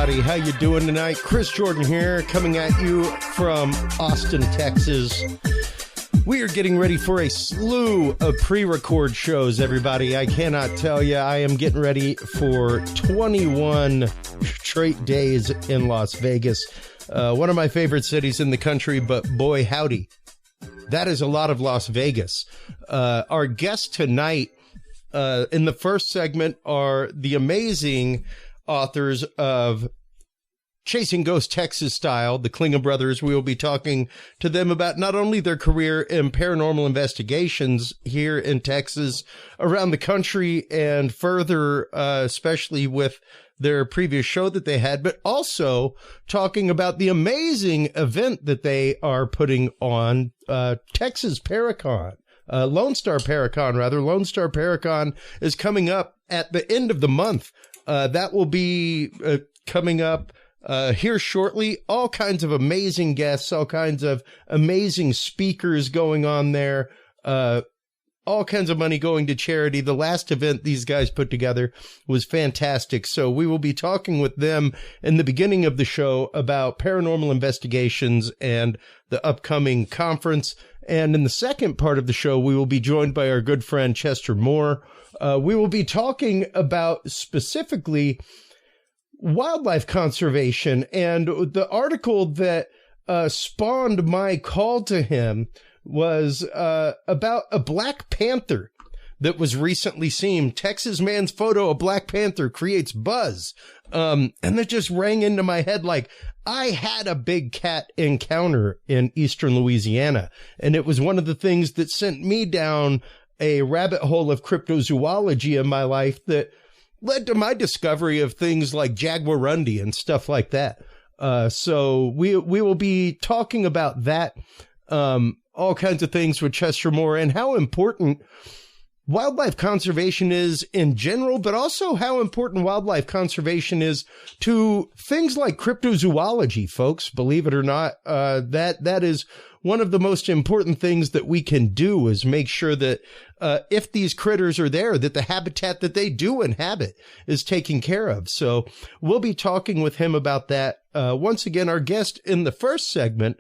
everybody. How you doing tonight? Chris Jordan here, coming at you from Austin, Texas. We are getting ready for a slew of pre-record shows, everybody. I cannot tell you, I am getting ready for 21 straight days in Las Vegas. One of my favorite cities in the country, but boy, howdy. That is a lot of Las Vegas. Our guests tonight in the first segment are the amazing authors of Chasing Ghost Texas Style, the Klinge brothers. We will be talking to them about not only their career in paranormal investigations here in Texas, around the country, and further, especially with their previous show that they had, but also talking about the amazing event that they are putting on, Texas Paracon. Lonestar Paracon, rather. Lonestar Paracon is coming up at the end of the month. That will be coming up here shortly. All kinds of amazing guests, all kinds of amazing speakers going on there. All kinds of money going to charity. The last event these guys put together was fantastic. So we will be talking with them in the beginning of the show about paranormal investigations and the upcoming conference. And in the second part of the show, we will be joined by our good friend Chester Moore. We will be talking about specifically wildlife conservation, and the article that spawned my call to him was about a black panther that was recently seen. Texas man's photo of black panther creates buzz. And that just rang into my head like I had a big cat encounter in eastern Louisiana, and it was one of the things that sent me down a rabbit hole of cryptozoology in my life that led to my discovery of things like jaguarundi and stuff like that. So we will be talking about that, all kinds of things with Chester Moore, and how important wildlife conservation is in general, but also how important wildlife conservation is to things like cryptozoology, folks. Believe it or not, that is one of the most important things that we can do, is make sure that if these critters are there, that the habitat that they do inhabit is taken care of. So we'll be talking with him about that. Once again, our guest in the first segment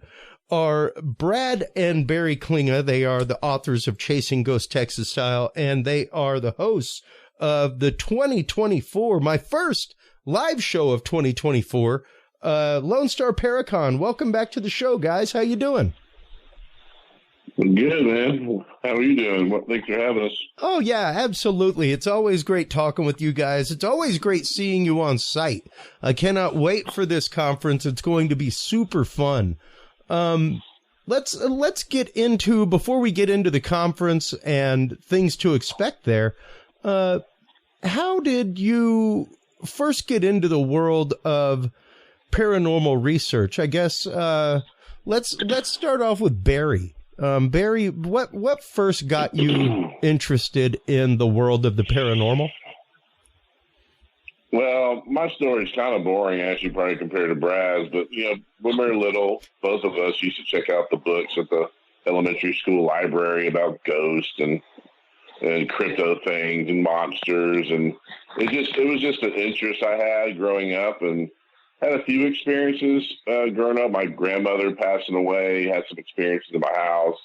are Brad and Barry Klinge. They are the authors of Chasing Ghost Texas Style, and they are the hosts of the 2024, my first live show of 2024, Lonestar Paracon. Welcome back to the show, guys. How you doing? Good, man. How are you doing? Thanks for having us. Oh, yeah, absolutely. It's always great talking with you guys. It's always great seeing you on site. I cannot wait for this conference. It's going to be super fun. Let's get into, before we get into the conference and things to expect there, how did you first get into the world of paranormal research? I guess, let's start off with Barry. Barry, what first got you interested in the world of the paranormal? Well, my story's kind of boring, actually, probably compared to Brad's. But, when we were little, both of us used to check out the books at the elementary school library about ghosts and crypto things and monsters. And it was just an interest I had growing up, and had a few experiences growing up. My grandmother passing away, had some experiences in my house.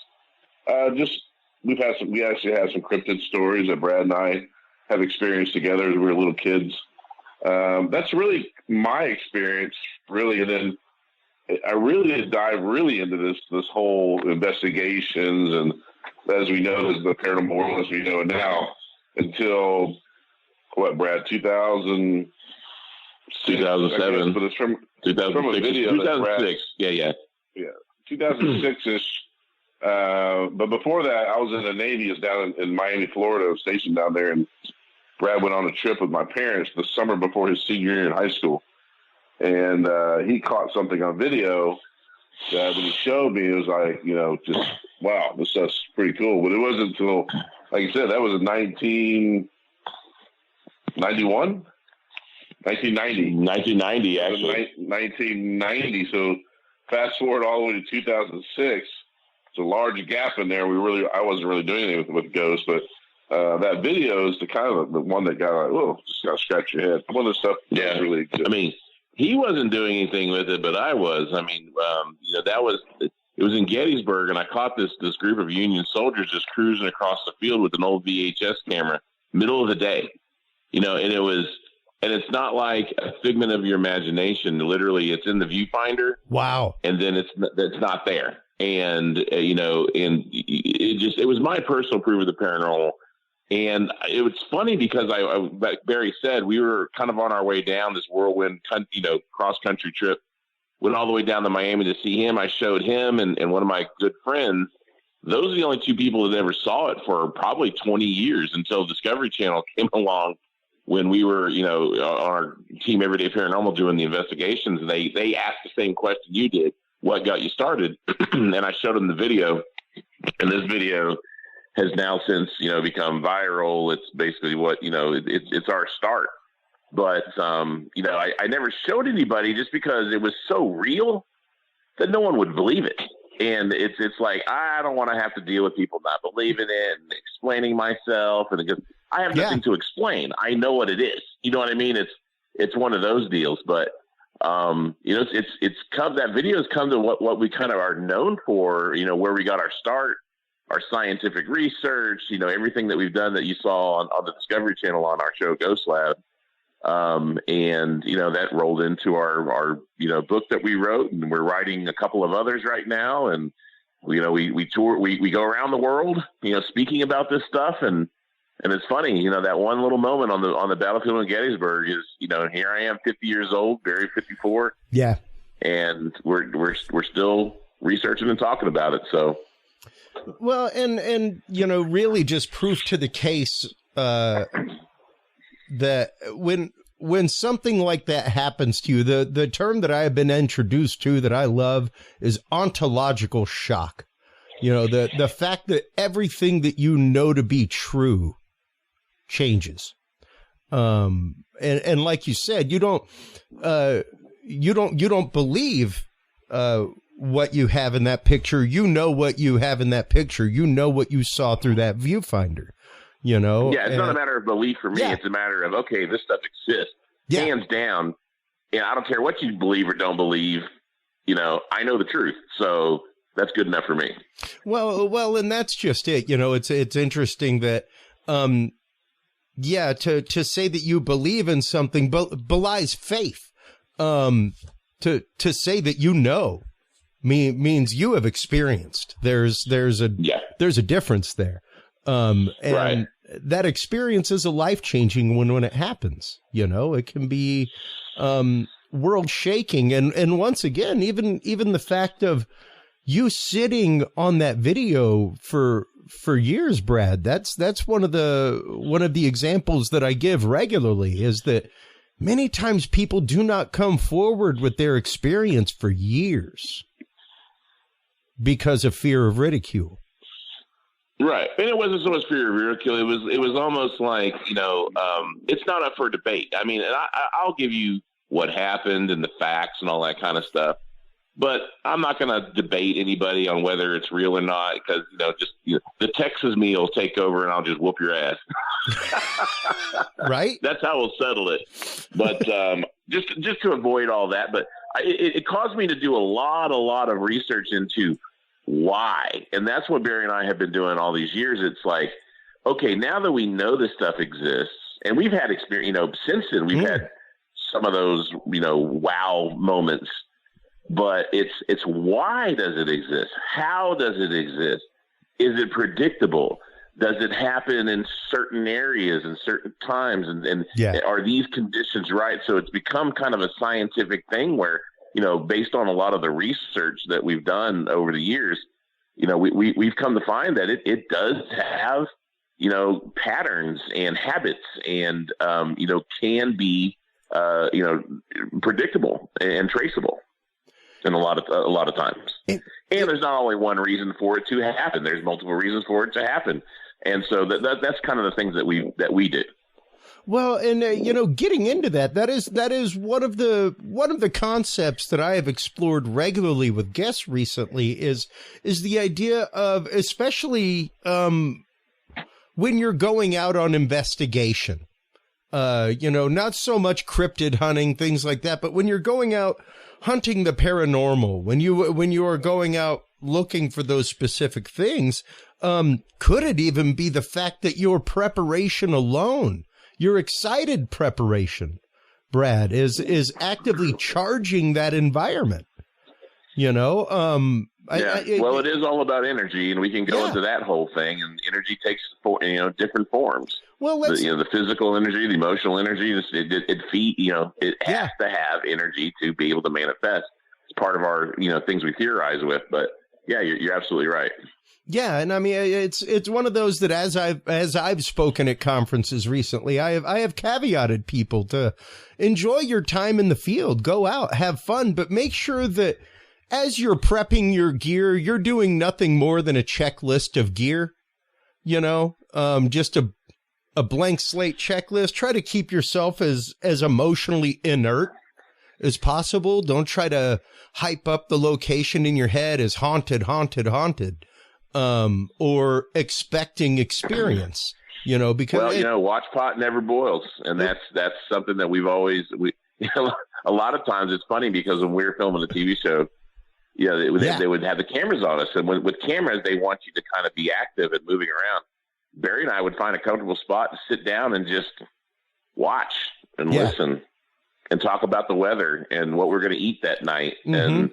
We actually had some cryptid stories that Brad and I have experienced together as we were little kids. That's really my experience, really. And then I really did dive really into this whole investigations, and as we know, the paranormal world as we know it now, until what, Brad, 2007. But it's from a video. 2006. Yeah. 2006-ish. But before that, I was in the Navy. It's down in Miami, Florida. I was stationed down there, and Brad went on a trip with my parents the summer before his senior year in high school. And he caught something on video that when he showed me, it was like, just, wow, this stuff's pretty cool. But it wasn't until, like you said, that was in 1991? 1990, actually. 1990. So fast forward all the way to 2006. It's a large gap in there. I wasn't really doing anything with ghosts, but that video is the kind of the one that got like, oh, just got to scratch your head. One of the stuff. Yeah, really good. I mean, he wasn't doing anything with it, but I was. I mean, it was in Gettysburg, and I caught this group of Union soldiers just cruising across the field with an old VHS camera, middle of the day, and it's not like a figment of your imagination. Literally, it's in the viewfinder. Wow. And then it's not there. And, and it was my personal proof of the paranormal. And it was funny because like Barry said, we were kind of on our way down this whirlwind, cross country trip, went all the way down to Miami to see him. I showed him and one of my good friends. Those are the only two people that ever saw it for probably 20 years until Discovery Channel came along when we were, on our team Everyday Paranormal doing the investigations. They asked the same question you did. What got you started? And I showed them the video, and this video has now since, become viral. It's basically what, it's our start. But, I never showed anybody just because it was so real that no one would believe it. And it's like, I don't want to have to deal with people not believing it and explaining myself. And because I have nothing to explain. I know what it is. You know what I mean? It's one of those deals, but, that video has come to what we kind of are known for, where we got our start, our scientific research, everything that we've done that you saw on the Discovery Channel on our show, Ghost Lab. And that rolled into our book that we wrote, and we're writing a couple of others right now. And, we tour, we go around the world, speaking about this stuff. And it's funny, that one little moment on the battlefield in Gettysburg is, here I am 50 years old, Barry 54. Yeah. And we're still researching and talking about it. So, well, and really just proof to the case, that when something like that happens to you, the term that I have been introduced to that I love is ontological shock. The fact that everything that you know to be true changes. And like you said, you don't believe what you have in that picture. You know what you have in that picture. You know what you saw through that viewfinder. Yeah, it's not a matter of belief for me. Yeah. It's a matter of, okay, this stuff exists. Yeah. Hands down. And I don't care what you believe or don't believe. I know the truth. So that's good enough for me. Well, and that's just it. It's interesting that, to say that you believe in something belies faith. To say that means you have experienced. There's a difference there. And right. That experience is a life-changing one when it happens. It can be world shaking. And once again, even the fact of you sitting on that video for years, Brad, that's one of the examples that I give regularly, is that many times people do not come forward with their experience for years because of fear of ridicule. Right. And it wasn't so much fear of ridicule. It was almost like, it's not up for debate. I mean, and I'll give you what happened and the facts and all that kind of stuff, but I'm not going to debate anybody on whether it's real or not, because, the Texas me will take over and I'll just whoop your ass. Right. That's how we'll settle it. But just to avoid all that. But it caused me to do a lot of research into why. And that's what Barry and I have been doing all these years. It's like, okay, now that we know this stuff exists, and we've had experience, since then we've had some of those, wow moments, but it's why does it exist? How does it exist? Is it predictable? Does it happen in certain areas and certain times? And are these conditions right? So it's become kind of a scientific thing where, based on a lot of the research that we've done over the years, we've come to find that it does have, patterns and habits and, can be, predictable and traceable in a lot of times. And there's not only one reason for it to happen. There's multiple reasons for it to happen. And so that's kind of the things that we do. Well, and getting into that is one of the concepts that I have explored regularly with guests recently is the idea of, especially when you're going out on investigation, Not so much cryptid hunting, things like that, but when you're going out hunting the paranormal, when you are going out looking for those specific things, could it even be the fact that your preparation alone, your excited preparation, Brad, is actively charging that environment? It is all about energy, and we can go into that whole thing. And energy takes different forms. Well, the physical energy, the emotional energy. It has to have energy to be able to manifest. It's part of our things we theorize with. But yeah, you're absolutely right. Yeah, and I mean it's one of those that as I've spoken at conferences recently, I have caveated people to enjoy your time in the field, go out, have fun, but make sure that as you're prepping your gear, you're doing nothing more than a checklist of gear, just a blank slate checklist. Try to keep yourself as emotionally inert as possible. Don't try to hype up the location in your head as haunted, or expecting experience, because watch pot never boils. And that's something that we've always, a lot of times it's funny because when we were filming a TV show, they would have the cameras on us, and with cameras, they want you to kind of be active and moving around. Barry and I would find a comfortable spot to sit down and just watch and listen and talk about the weather and what we're going to eat that night and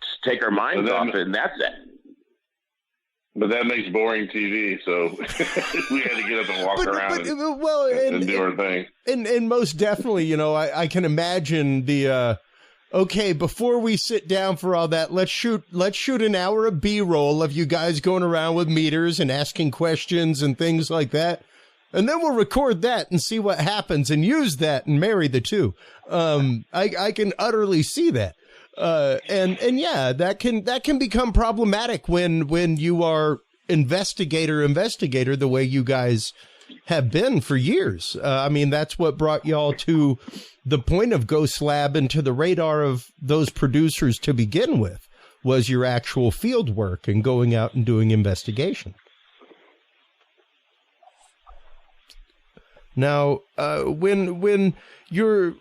just take our minds off it. And that's it. But that makes boring TV, so we had to get up and walk around and do our thing. And most definitely, I can imagine the okay, before we sit down for all that, let's shoot an hour of B-roll of you guys going around with meters and asking questions and things like that. And then we'll record that and see what happens and use that and marry the two. I can utterly see that. And yeah, that can become problematic when you are investigator the way you guys have been for years. I mean, that's what brought y'all to the point of Ghost Lab and to the radar of those producers to begin with, was your actual field work and going out and doing investigation. Now, when you're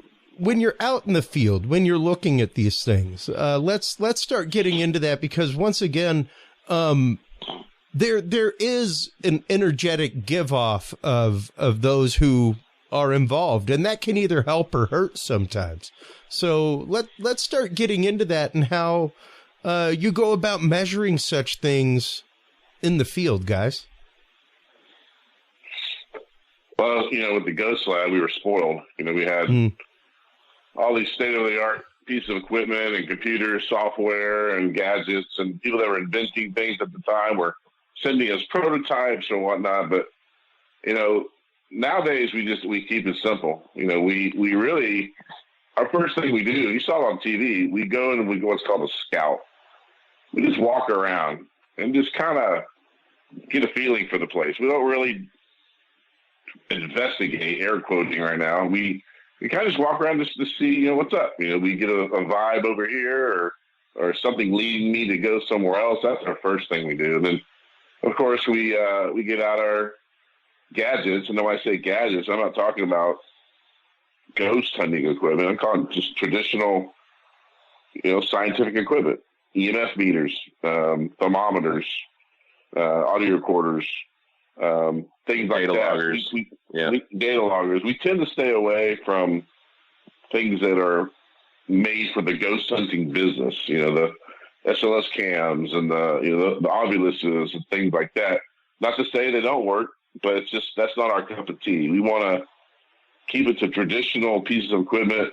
out in the field, when you're looking at these things, let's start getting into that, because once again, there is an energetic give off of those who are involved, and that can either help or hurt sometimes. So let's start getting into that and how you go about measuring such things in the field, guys. Well, with the Ghost Lab, we were spoiled. We had all these state-of-the-art pieces of equipment and computers, software, and gadgets, and people that were inventing things at the time were sending us prototypes and whatnot. But, nowadays we keep it simple. We really, our first thing we do, you saw it on TV, we go and we go what's called a scout. We just walk around and just kind of get a feeling for the place. We don't really investigate, air quoting right now. We kind of just walk around just to see, what's up. We get a vibe over here or something leading me to go somewhere else. That's our first thing we do. And then, of course, we get out our gadgets. And when I say gadgets, I'm not talking about ghost hunting equipment. I'm calling just traditional, scientific equipment, EMF meters, thermometers, audio recorders, things like data that. Loggers. Data loggers. We tend to stay away from things that are made for the ghost hunting business. The SLS cams and the Ovuluses and things like that. Not to say they don't work, but it's just that's not our cup of tea. We want to keep it to traditional pieces of equipment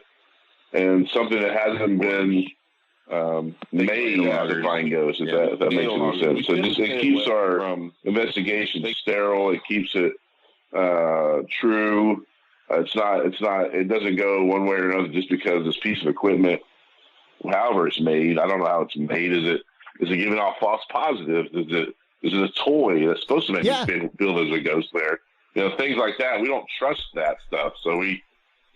and something that hasn't been made to find ghosts, if that makes any sense. So it keeps our investigation sterile. It keeps it true. It doesn't go one way or another just because this piece of equipment, however it's made, I don't know how it's made. Is it giving off false positives? Is it a toy that's supposed to make you feel there's a ghost there? Things like that. We don't trust that stuff. So we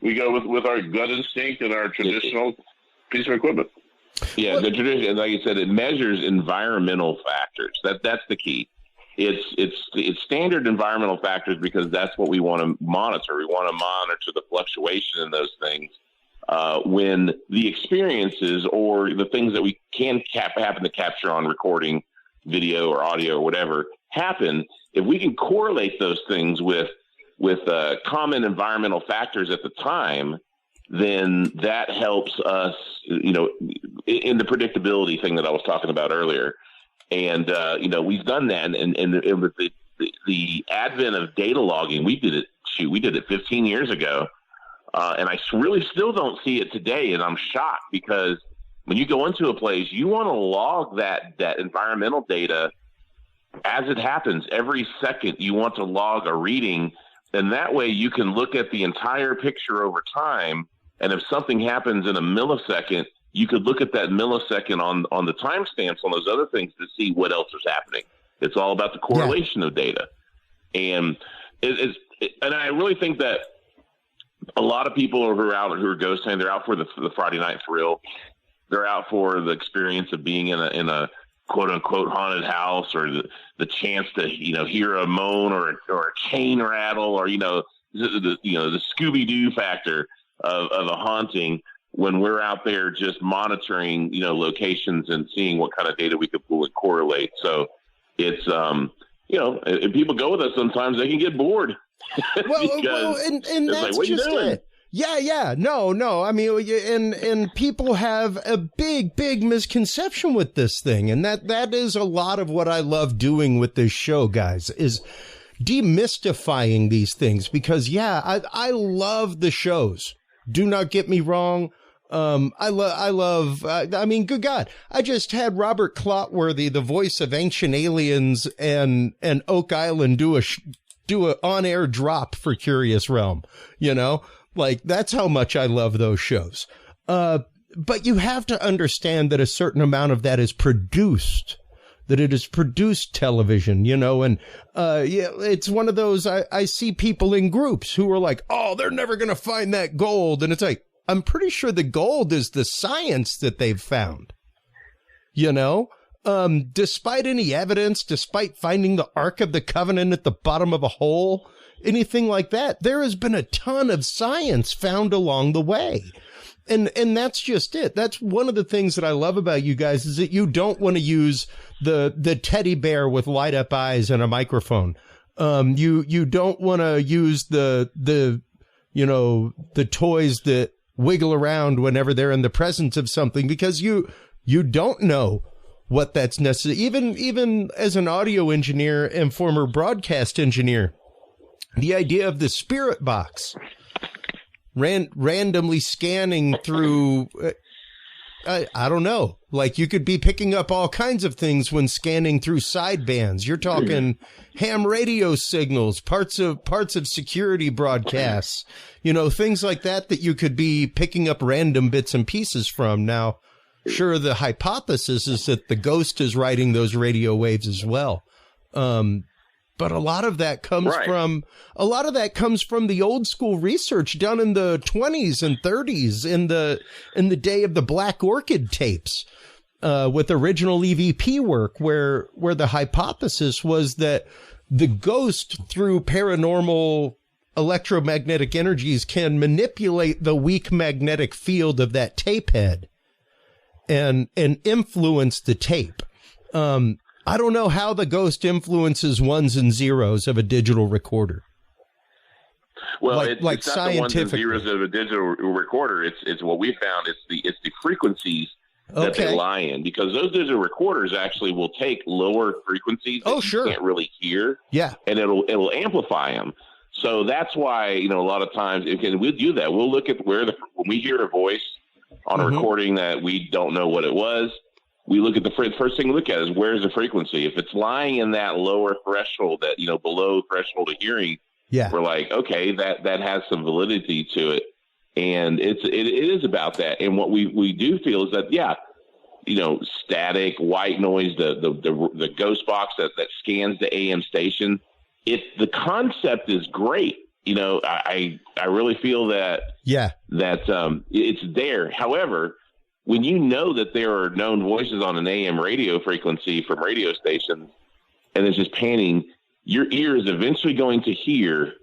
go with our gut instinct and our traditional piece of equipment. Yeah, the tradition, like you said, it measures environmental factors. That's the key. it's standard environmental factors because that's what we want to monitor. We want to monitor the fluctuation in those things. When the experiences or the things that we can happen to capture on recording, video or audio or whatever happen, if we can correlate those things with common environmental factors at the time, then that helps us, in the predictability thing that I was talking about earlier. And, we've done that. And with the advent of data logging, we did it 15 years ago. And I really still don't see it today. And I'm shocked because when you go into a place, you want to log that environmental data as it happens. Every second you want to log a reading. And that way you can look at the entire picture over time. And if something happens in a millisecond, you could look at that millisecond on the timestamps on those other things to see what else is happening. It's all about the correlation of data. And and I really think that a lot of people who are ghost hunting, they're out for the Friday night thrill. They're out for the experience of being in a quote unquote haunted house, or the chance to, hear a moan or a chain rattle, or, the Scooby-Doo factor of a haunting, when we're out there just monitoring, locations and seeing what kind of data we could pull and correlate. So it's, if people go with us, sometimes they can get bored. Well, and that's like, what just it. Yeah. No. I mean, and people have a big misconception with this thing. And that is a lot of what I love doing with this show, guys, is demystifying these things. Because, I love the shows. Do not get me wrong. I mean, good God, I just had Robert Clotworthy, the voice of Ancient Aliens and Oak Island, do a on-air drop for Curious Realm, like that's how much I love those shows. But you have to understand that a certain amount of that is produced, that it is produced television, and, it's one of those, I see people in groups who are like, oh, they're never going to find that gold. And it's like, I'm pretty sure the gold is the science that they've found, despite any evidence, despite finding the Ark of the Covenant at the bottom of a hole, anything like that. There has been a ton of science found along the way. And that's just it. That's one of the things that I love about you guys, is that you don't want to use the teddy bear with light up eyes and a microphone. You don't want to use the toys that wiggle around whenever they're in the presence of something, because you don't know what that's necessary. Even as an audio engineer and former broadcast engineer, the idea of the spirit box randomly scanning through, I don't know, like you could be picking up all kinds of things when scanning through sidebands. You're talking ham radio signals, parts of security broadcasts, things like that you could be picking up random bits and pieces from. Now, sure, the hypothesis is that the ghost is riding those radio waves as well. But a lot of that comes from the old school research done in the 20s and 30s in the day of the Black Orchid tapes, with original EVP work, where the hypothesis was that the ghost, through paranormal electromagnetic energies, can manipulate the weak magnetic field of that tape head and influence the tape. I don't know how the ghost influences ones and zeros of a digital recorder. Well, it's not the ones and zeros of a digital recorder. It's what we found. It's the frequencies that they lie in, because those digital recorders actually will take lower frequencies that you can't really hear. Yeah, and it'll amplify them. So that's why, a lot of times, we'll do that. We'll look at when we hear a voice on a recording that we don't know what it was. We look at the first thing we look at is, where's the frequency? If it's lying in that lower threshold, that, below threshold of hearing, we're like, okay, that has some validity to it. And it is about that. And what we do feel is that, static, white noise, the ghost box that scans the AM station, the concept is great. I really feel that it's there. However, when you know that there are known voices on an AM radio frequency from radio stations, and it's just panning, your ear is eventually going to hear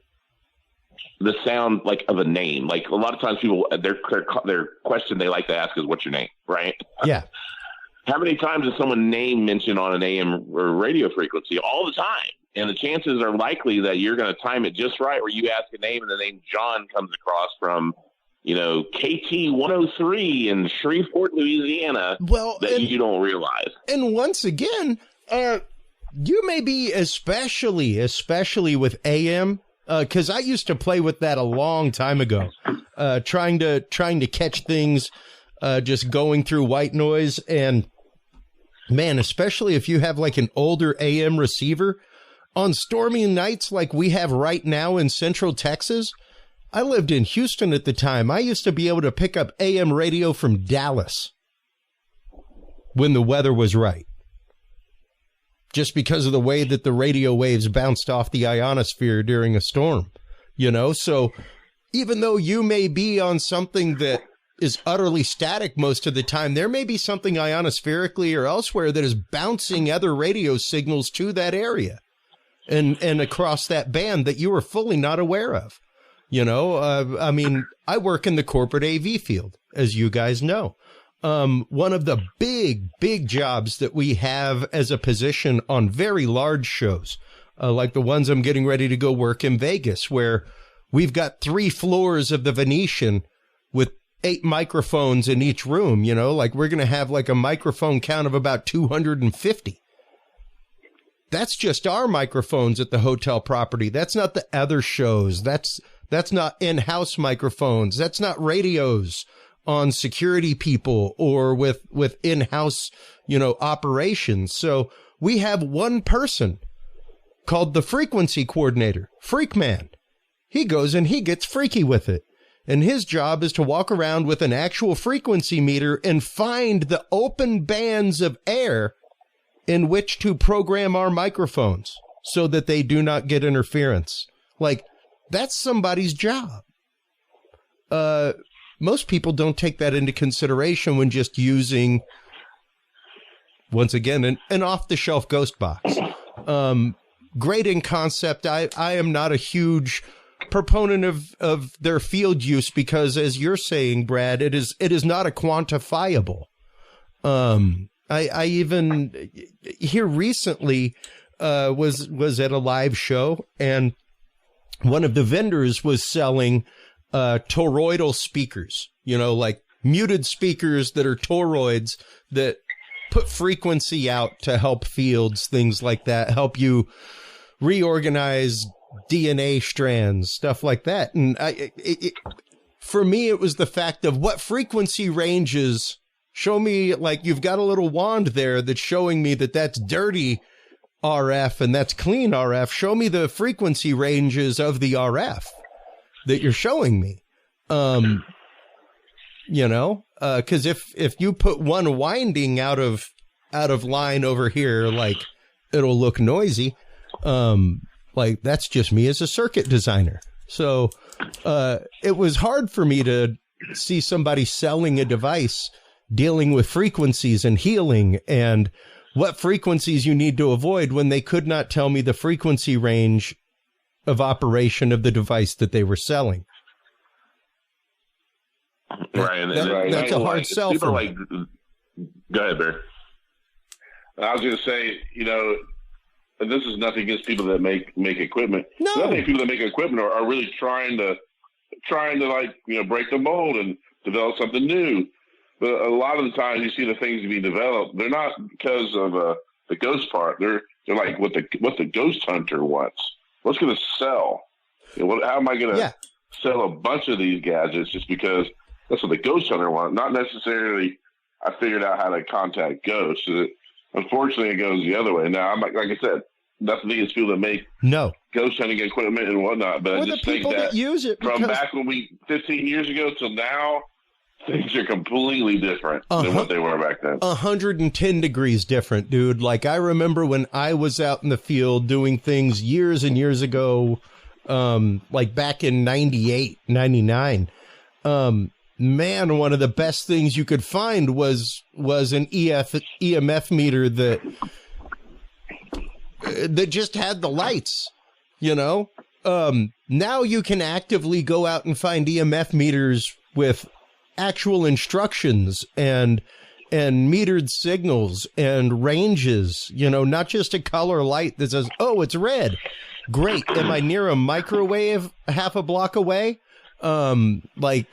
the sound like of a name. Like a lot of times people, their question they like to ask is, what's your name? Right. Yeah. How many times is someone name mentioned on an AM or radio frequency? All the time. And the chances are likely that you're going to time it just right where you ask a name and the name John comes across from, KT 103 in Shreveport, Louisiana, that you don't realize. And once again, you may be especially with AM, because I used to play with that a long time ago, trying to catch things, just going through white noise. And man, especially if you have like an older AM receiver on stormy nights like we have right now in Central Texas. I lived in Houston at the time. I used to be able to pick up AM radio from Dallas when the weather was right, just because of the way that the radio waves bounced off the ionosphere during a storm, So even though you may be on something that is utterly static most of the time, there may be something ionospherically or elsewhere that is bouncing other radio signals to that area and across that band that you are fully not aware of. I mean, I work in the corporate AV field, as you guys know. One of the big jobs that we have as a position on very large shows, like the ones I'm getting ready to go work in Vegas, where we've got 3 floors of the Venetian with 8 microphones in each room, like we're going to have like a microphone count of about 250. That's just our microphones at the hotel property. That's not the other shows. That's not in-house microphones. That's not radios on security people or with in-house, operations. So we have one person called the frequency coordinator, Freak Man. He goes and he gets freaky with it. And his job is to walk around with an actual frequency meter and find the open bands of air in which to program our microphones so that they do not get interference. Like, that's somebody's job. Most people don't take that into consideration when just using, once again, an off-the-shelf ghost box. Great in concept. I am not a huge proponent of their field use because, as you're saying, Brad, it is not a quantifiable. I even here recently was at a live show, and one of the vendors was selling toroidal speakers, like muted speakers that are toroids that put frequency out to help fields, things like that, help you reorganize DNA strands, stuff like that. And for me, it was the fact of what frequency ranges. Show me, like, you've got a little wand there that's showing me that that's dirty RF and that's clean RF. Show me the frequency ranges of the RF that you're showing me. Because if you put one winding out of line over here, like, it'll look noisy. Like, that's just me as a circuit designer. So it was hard for me to see somebody selling a device dealing with frequencies and healing and what frequencies you need to avoid when they could not tell me the frequency range of operation of the device that they were selling. Right. That's a hard sell for me. Go ahead, Barry. I was going to say, and this is nothing against people that make equipment. No. I think people that make equipment are really trying to break the mold and develop something new. But a lot of the times you see the things being developed, they're not because of the ghost part. They're like what the ghost hunter wants. What's going to sell? How am I going to sell a bunch of these gadgets just because that's what the ghost hunter wants? Not necessarily I figured out how to contact ghosts. Unfortunately, it goes the other way. Now, I'm like I said, nothing against people that make ghost hunting equipment and whatnot, but I just think that use it from back when 15 years ago till now, things are completely different than what they were back then. 110 degrees different, dude. Like, I remember when I was out in the field doing things years and years ago, like back in 98, 99. Man, one of the best things you could find was an EMF meter that that just had the lights, you know. Now you can actively go out and find EMF meters with actual instructions and metered signals and ranges, you know, not just a color light that says, oh, it's red. Great. Am I near a microwave half a block away? Like,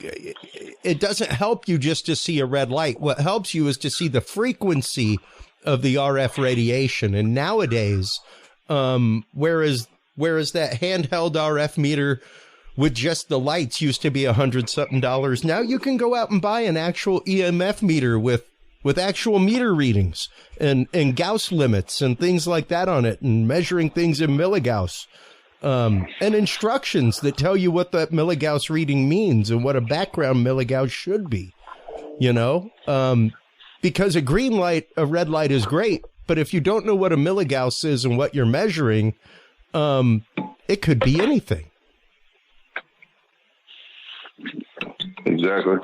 it doesn't help you just to see a red light. What helps you is to see the frequency of the RF radiation. And nowadays, whereas that handheld RF meter with just the lights used to be $100-something, now you can go out and buy an actual EMF meter with actual meter readings and Gauss limits and things like that on it, and measuring things in milligauss, and instructions that tell you what that milligauss reading means and what a background milligauss should be, you know, because a red light is great, but if you don't know what a milligauss is and what you're measuring, it could be anything. Exactly.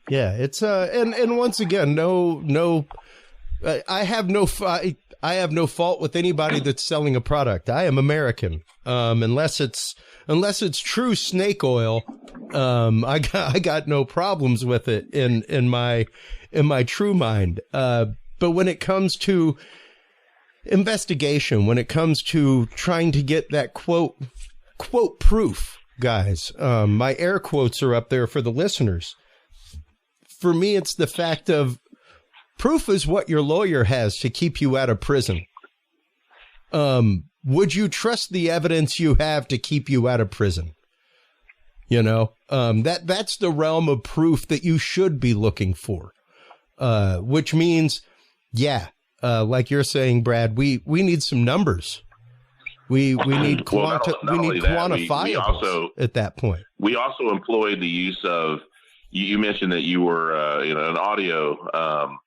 Yeah, it's and once again, I have no fault with anybody that's selling a product. I am American, unless it's true snake oil. I got no problems with it in my true mind. But when it comes to investigation, when it comes to trying to get that quote proof, guys, my air quotes are up there for the listeners. For me, it's the fact of proof is what your lawyer has to keep you out of prison. Would you trust the evidence you have to keep you out of prison? You know, that's the realm of proof that you should be looking for, which means, like you're saying, Brad, we need some numbers. We need quantifiables at that point. We also employed the use of. You mentioned that you were, an audio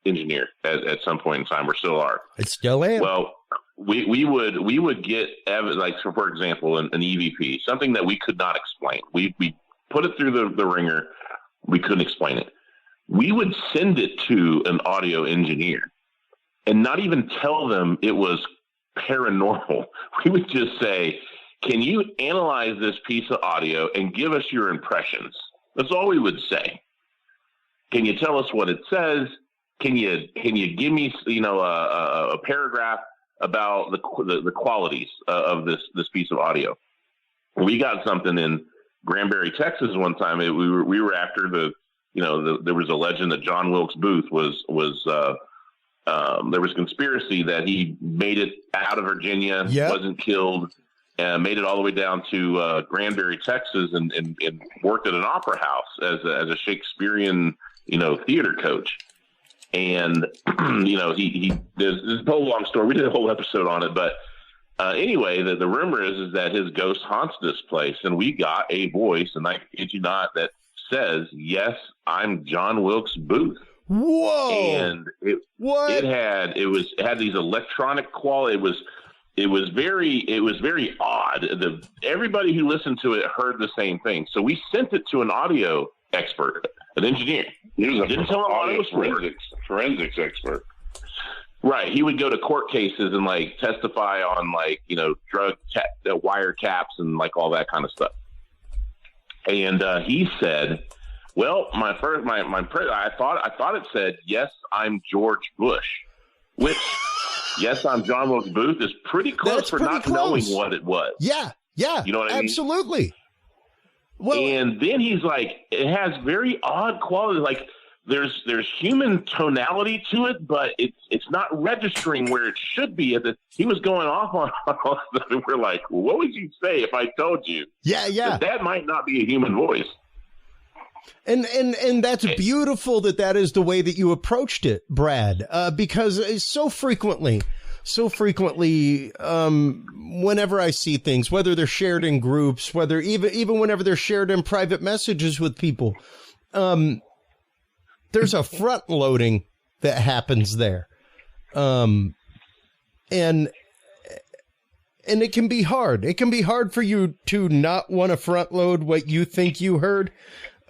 engineer at some point in time, or still are. I still am. Well, we would get like, for example, an EVP, something that we could not explain. We put it through the ringer. We couldn't explain it. We would send it to an audio engineer and not even tell them it was paranormal. We would just say, "Can you analyze this piece of audio and give us your impressions?" That's all we would say. Can you tell us what it says? Can you give me, a paragraph about the qualities of this piece of audio? We got something in Granbury, Texas one time. We were after there was a legend that John Wilkes Booth was there was conspiracy that he made it out of Virginia, wasn't killed, made it all the way down to Granbury, Texas, and worked at an opera house as a Shakespearean, theater coach. And, this is a whole long story. We did a whole episode on it. But anyway, the rumor is that his ghost haunts this place. And we got a voice, and I kid you not, that says, "Yes, I'm John Wilkes Booth." Whoa! And it had these electronic quality. It was very odd. Everybody who listened to it heard the same thing. So we sent it to an audio expert, an engineer. He was didn't tell him audio forensics expert. Right. He would go to court cases and testify on drug wiretaps and all that kind of stuff. And he said, "Well, I thought it said, 'Yes, I'm George Bush,' which." Yes, I'm John Wilkes Booth is pretty close knowing what it was. Yeah. You know what I mean? Absolutely. Well, and then he's like, it has very odd quality. Like there's human tonality to it, but it's not registering where it should be. He was going off on and we're like, well, what would you say if I told you? Yeah. That might not be a human voice. And that's beautiful that is the way that you approached it, Brad, because so frequently, whenever I see things, whether they're shared in groups, whether even whenever they're shared in private messages with people, there's a front loading that happens there. And it can be hard. It can be hard for you to not want to front load what you think you heard.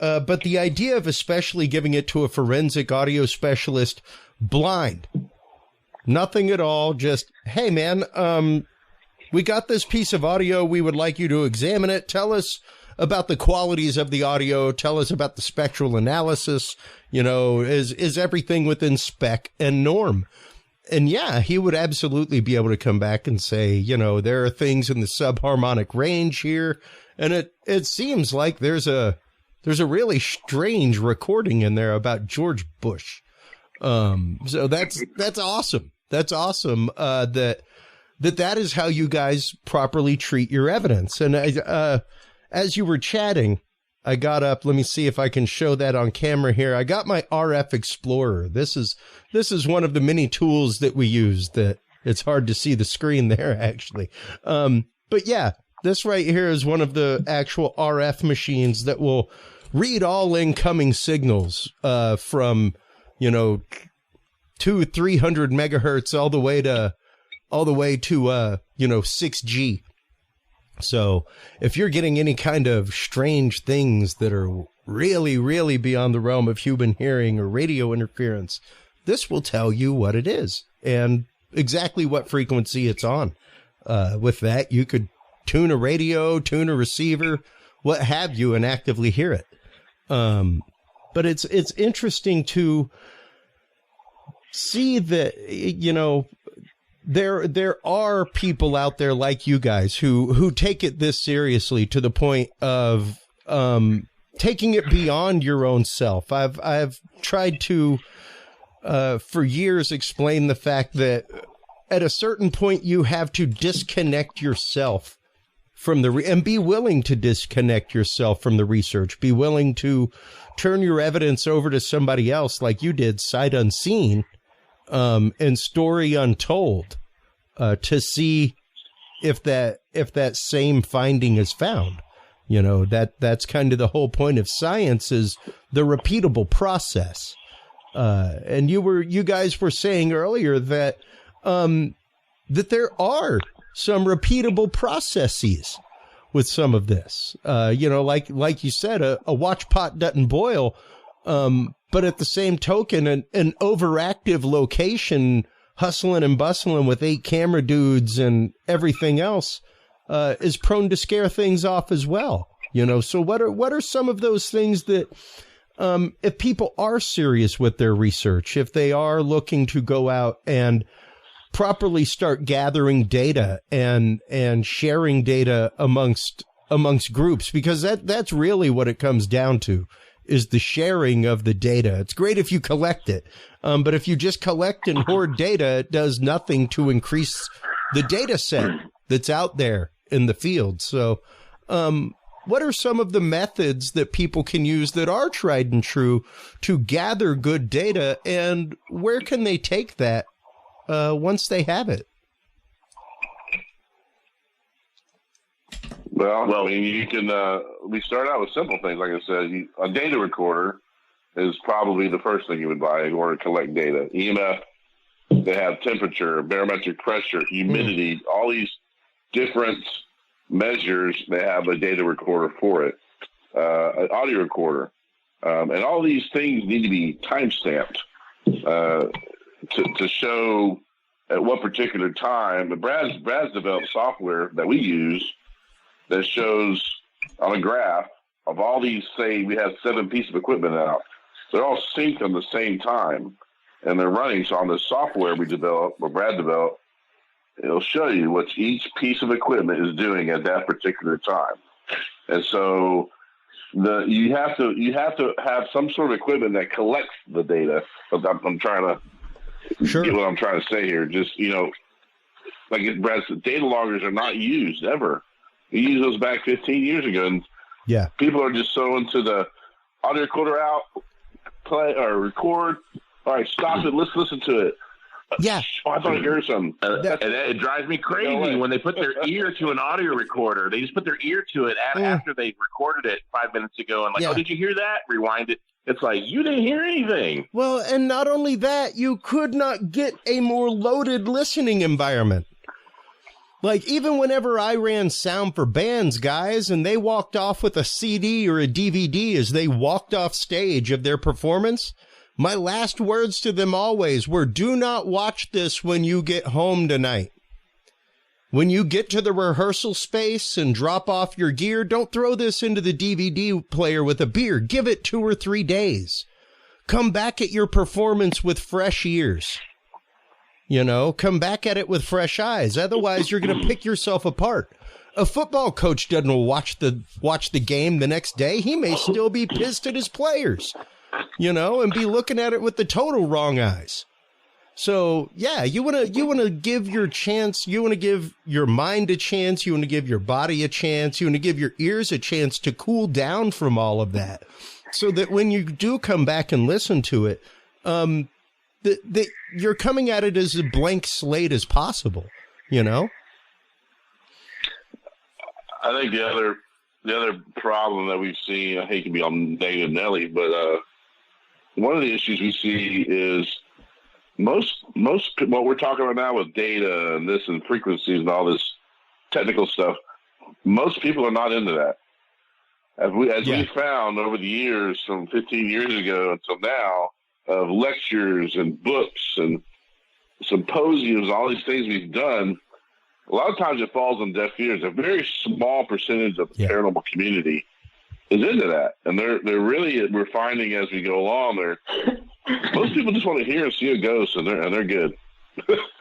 But the idea of especially giving it to a forensic audio specialist blind, Nothing at all. Just, hey, man, we got this piece of audio. We would like you to examine it. Tell us about the qualities of the audio. Tell us about the spectral analysis. You know, is everything within spec and norm? And yeah, he would absolutely be able to come back and say, you know, there are things in the subharmonic range here. And it seems like there's a really strange recording in there about George Bush. So that's awesome. That's awesome. That is how you guys properly treat your evidence. And as you were chatting, I got up. Let me see if I can show that on camera here. I got my RF Explorer. This is one of the many tools that we use that it's hard to see the screen there, actually. But yeah, this right here is one of the actual RF machines that will read all incoming signals from, you know, 200-300 megahertz all the way to 6G. So if you're getting any kind of strange things that are really, really beyond the realm of human hearing or radio interference, this will tell you what it is and exactly what frequency it's on. With that, you could tune a radio, tune a receiver, what have you, and actively hear it. But it's interesting to see that, you know, there are people out there like you guys who take it this seriously to the point of taking it beyond your own self. I've tried to for years explain the fact that at a certain point you have to disconnect yourself from and be willing to disconnect yourself from the research. Be willing to turn your evidence over to somebody else, like you did, sight unseen. And story untold, to see if that same finding is found. You know, that's kind of the whole point of science, is the repeatable process. And you guys were saying earlier that there are some repeatable processes with some of this. You know, like you said, a watch pot doesn't boil. But at the same token, an overactive location hustling and bustling with 8 camera dudes and everything else is prone to scare things off as well. You know, so what are some of those things that if people are serious with their research, if they are looking to go out and properly start gathering data and sharing data amongst groups, because that's really what it comes down to, is the sharing of the data. It's great if you collect it, but if you just collect and hoard data, it does nothing to increase the data set that's out there in the field. So what are some of the methods that people can use that are tried and true to gather good data, and where can they take that once they have it? Well, I mean, you can. We start out with simple things, like I said. A data recorder is probably the first thing you would buy in order to collect data. EMF, they have temperature, barometric pressure, humidity, all these different measures. They have a data recorder for it. An audio recorder, and all these things need to be time stamped to show at what particular time. But Brad's developed software that we use that shows on a graph of all these. Say we have 7 pieces of equipment out. They're all synced on the same time, and they're running. So on the software we developed, or Brad developed, it'll show you what each piece of equipment is doing at that particular time. And so you have to have some sort of equipment that collects the data. I'm trying to get what I'm trying to say here. Just, you know, like Brad said, data loggers are not used ever. We used those back 15 years ago, and people are just so into the audio recorder out, play or record. All right, stop it. Let's listen to it. Yeah. Oh, I thought I heard something. And it drives me crazy when they put their ear to an audio recorder. They just put their ear to it after they recorded it 5 minutes ago, and oh, did you hear that? Rewind it. It's like, you didn't hear anything. Well, and not only that, you could not get a more loaded listening environment. Like, even whenever I ran sound for bands, guys, and they walked off with a CD or a DVD as they walked off stage of their performance, My last words to them always were, do not watch this when you get home tonight. When you get to the rehearsal space and drop off your gear, don't throw this into the DVD player with a beer. Give it 2 or 3 days. Come back at your performance with fresh ears. Come back at it with fresh eyes. Otherwise, you're going to pick yourself apart. A football coach doesn't watch the game the next day. He may still be pissed at his players, and be looking at it with the total wrong eyes. So, yeah, you want to give your chance. You want to give your mind a chance. You want to give your body a chance. You want to give your ears a chance to cool down from all of that, so that when you do come back and listen to it, that you're coming at it as a blank slate as possible, I think the other problem that we've seen, I hate to be on Dave and Nelly, but one of the issues we see is most what we're talking about now with data and this and frequencies and all this technical stuff, most people are not into that. As we found over the years, from 15 years ago until now, of lectures and books and symposiums, all these things we've done, a lot of times it falls on deaf ears. A very small percentage of the paranormal community is into that. And they're really, we're finding as we go along, most people just want to hear and see a ghost, and they're good.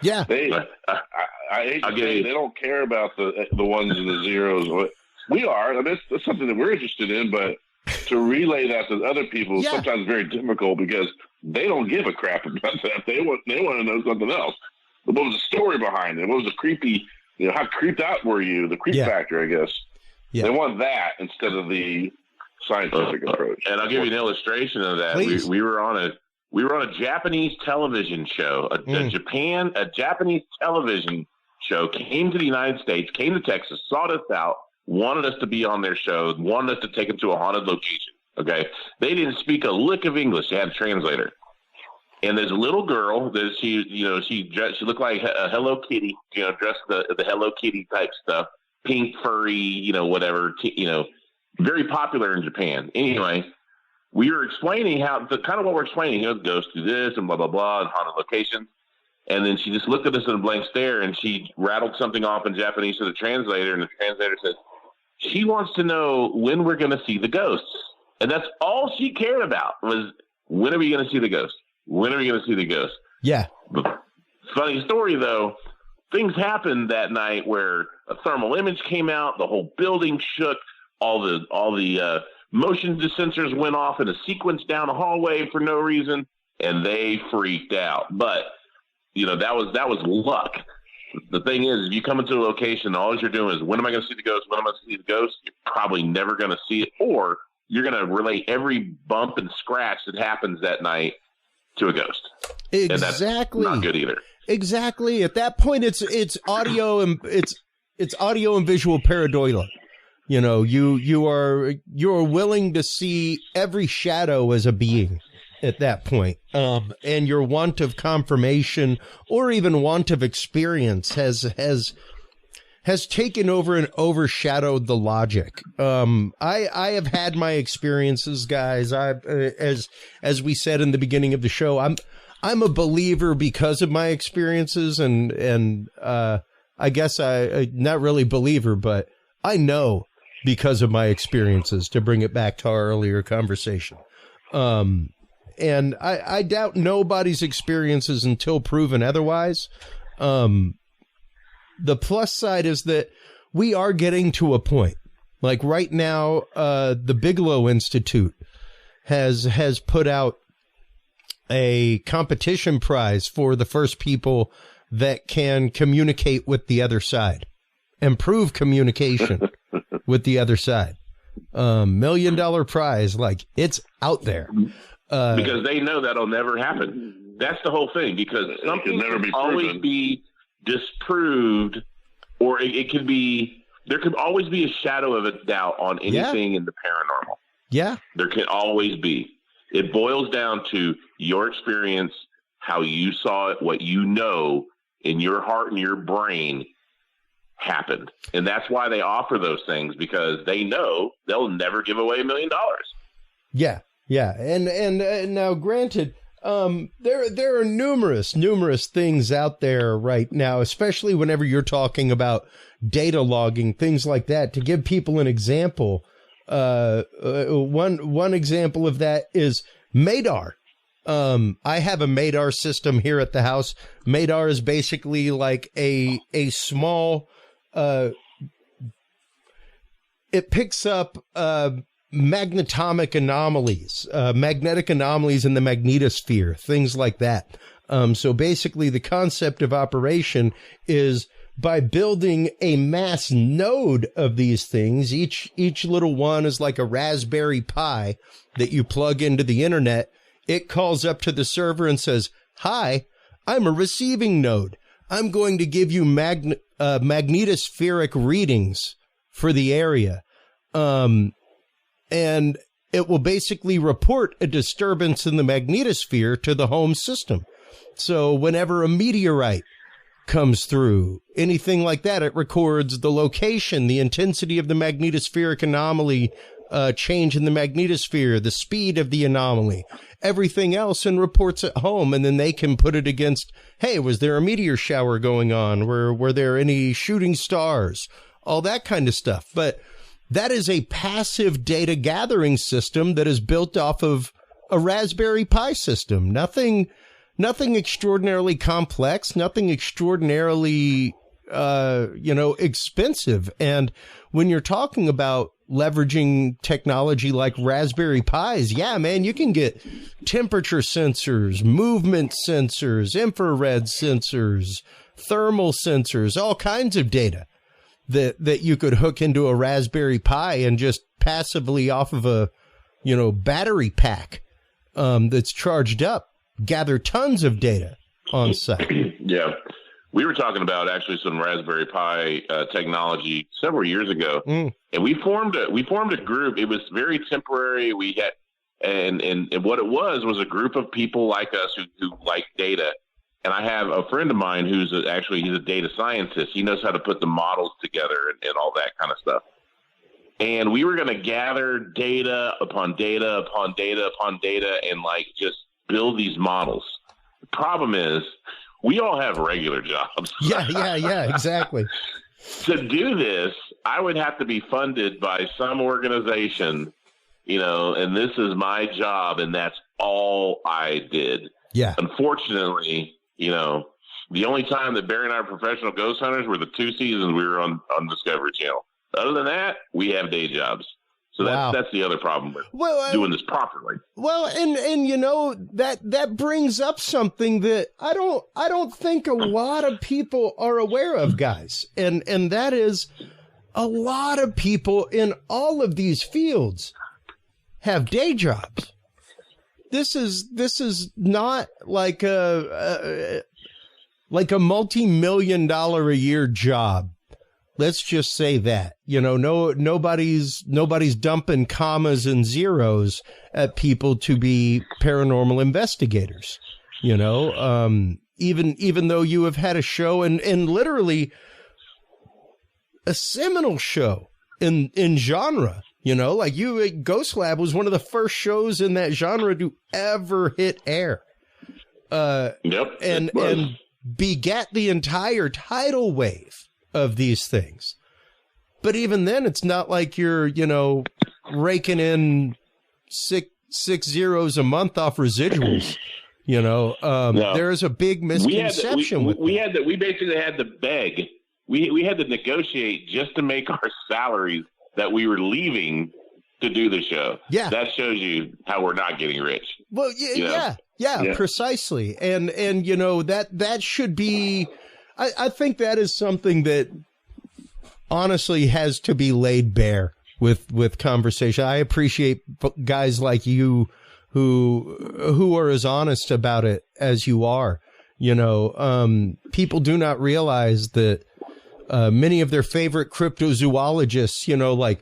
Yeah. I hate to say, they don't care about the ones and the zeros. We are. I mean, that's something that we're interested in, but to relay that to other people is sometimes very difficult because they don't give a crap about that. They want to know something else. What was the story behind it? What was the creepy, how creeped out were you? The creep factor, I guess. Yeah. They want that instead of the scientific approach. And I'll give you an illustration of that. We were on a Japanese television show. A Japanese television show came to the United States, came to Texas, sought us out, wanted us to be on their show, wanted us to take them to a haunted location. Okay, they didn't speak a lick of English. They had a translator. And there's a little girl that she looked like a Hello Kitty, dressed the Hello Kitty type stuff, pink, furry, whatever, very popular in Japan. Anyway, we were explaining how kind of what we're explaining, goes through this and blah, blah, blah, and haunted locations. And then she just looked at us in a blank stare and she rattled something off in Japanese to the translator. And the translator says, she wants to know when we're going to see the ghosts. And that's all she cared about was, when are we going to see the ghosts? When are we going to see the ghost? Yeah. Funny story, though. Things happened that night where a thermal image came out. The whole building shook. All the motion sensors went off in a sequence down a hallway for no reason, and they freaked out. But that was luck. The thing is, if you come into a location, all you're doing is, when am I going to see the ghost? When am I going to see the ghost? You're probably never going to see it, or you're going to relate every bump and scratch that happens that night to a ghost. Exactly. And that's not good either. Exactly. At that point, it's audio and it's audio and visual pareidolia. You are willing to see every shadow as a being at that point. And your want of confirmation or even want of experience has taken over and overshadowed the logic. I have had my experiences, guys. As we said in the beginning of the show, I'm a believer because of my experiences, and I guess I not really believer, but I know because of my experiences, to bring it back to our earlier conversation. And I doubt nobody's experiences until proven otherwise. The plus side is that we are getting to a point, like right now, the Bigelow Institute has put out a competition prize for the first people that can communicate with the other side, improve communication with the other side. $1 million prize, like, it's out there. Because they know that'll never happen. That's the whole thing, because something can always be disproved, or it could be, there could always be a shadow of a doubt on anything in the paranormal. Yeah. There can always be. It boils down to your experience, how you saw it, what you know in your heart and your brain happened. And that's why they offer those things, because they know they'll never give away $1 million. Yeah. Yeah. And now, granted, There are numerous things out there right now, especially whenever you're talking about data logging, things like that. To give people an example, one example of that is Madar. I have a Madar system here at the house. Madar is basically like a small, it picks up magnetic anomalies in the magnetosphere, things like that. So basically the concept of operation is by building a mass node of these things. Each little one is like a Raspberry Pi that you plug into the internet. It calls up to the server and says, "Hi, I'm a receiving node. I'm going to give you magnetospheric readings for the area." And it will basically report a disturbance in the magnetosphere to the home system. So whenever a meteorite comes through, anything like that, it records the location, the intensity of the magnetospheric anomaly, change in the magnetosphere, the speed of the anomaly, everything else, and reports it home. And then they can put it against, hey, was there a meteor shower going on? Were there any shooting stars? All that kind of stuff. But that is a passive data gathering system that is built off of a Raspberry Pi system. Nothing extraordinarily complex, nothing extraordinarily, expensive. And when you're talking about leveraging technology like Raspberry Pis, yeah, man, you can get temperature sensors, movement sensors, infrared sensors, thermal sensors, all kinds of data that you could hook into a Raspberry Pi and just passively off of a, battery pack, that's charged up, gather tons of data on site. Yeah. We were talking about actually some Raspberry Pi technology several years ago, and we formed a group. It was very temporary. We had, and what it was a group of people like us who like data. And I have a friend of mine who's he's a data scientist. He knows how to put the models together and all that kind of stuff. And we were going to gather data upon data upon data upon data and just build these models. The problem is we all have regular jobs. Yeah, exactly. To do this, I would have to be funded by some organization, and this is my job, and that's all I did. Yeah. Unfortunately, the only time that Barry and I were professional ghost hunters were the 2 seasons we were on Discovery Channel. Other than that, we have day jobs. So that's the other problem with doing this properly. Well, and that brings up something that I don't think a lot of people are aware of, guys. And that is a lot of people in all of these fields have day jobs. This is not like a multi-million-dollar a year job. Let's just say that, nobody's dumping commas and zeros at people to be paranormal investigators, even though you have had a show and literally a seminal show in genre. Ghost Lab was one of the first shows in that genre to ever hit air. Yep. And begat the entire tidal wave of these things. But even then, it's not like you're, raking in six zeros a month off residuals. No. There is a big misconception. We basically had to beg. We had to negotiate just to make our salaries that we were leaving to do the show. Yeah. That shows you how we're not getting rich. Well, yeah, precisely. And that should be, I think that is something that honestly has to be laid bare with conversation. I appreciate guys like you who are as honest about it as you are. People do not realize that many of their favorite cryptozoologists,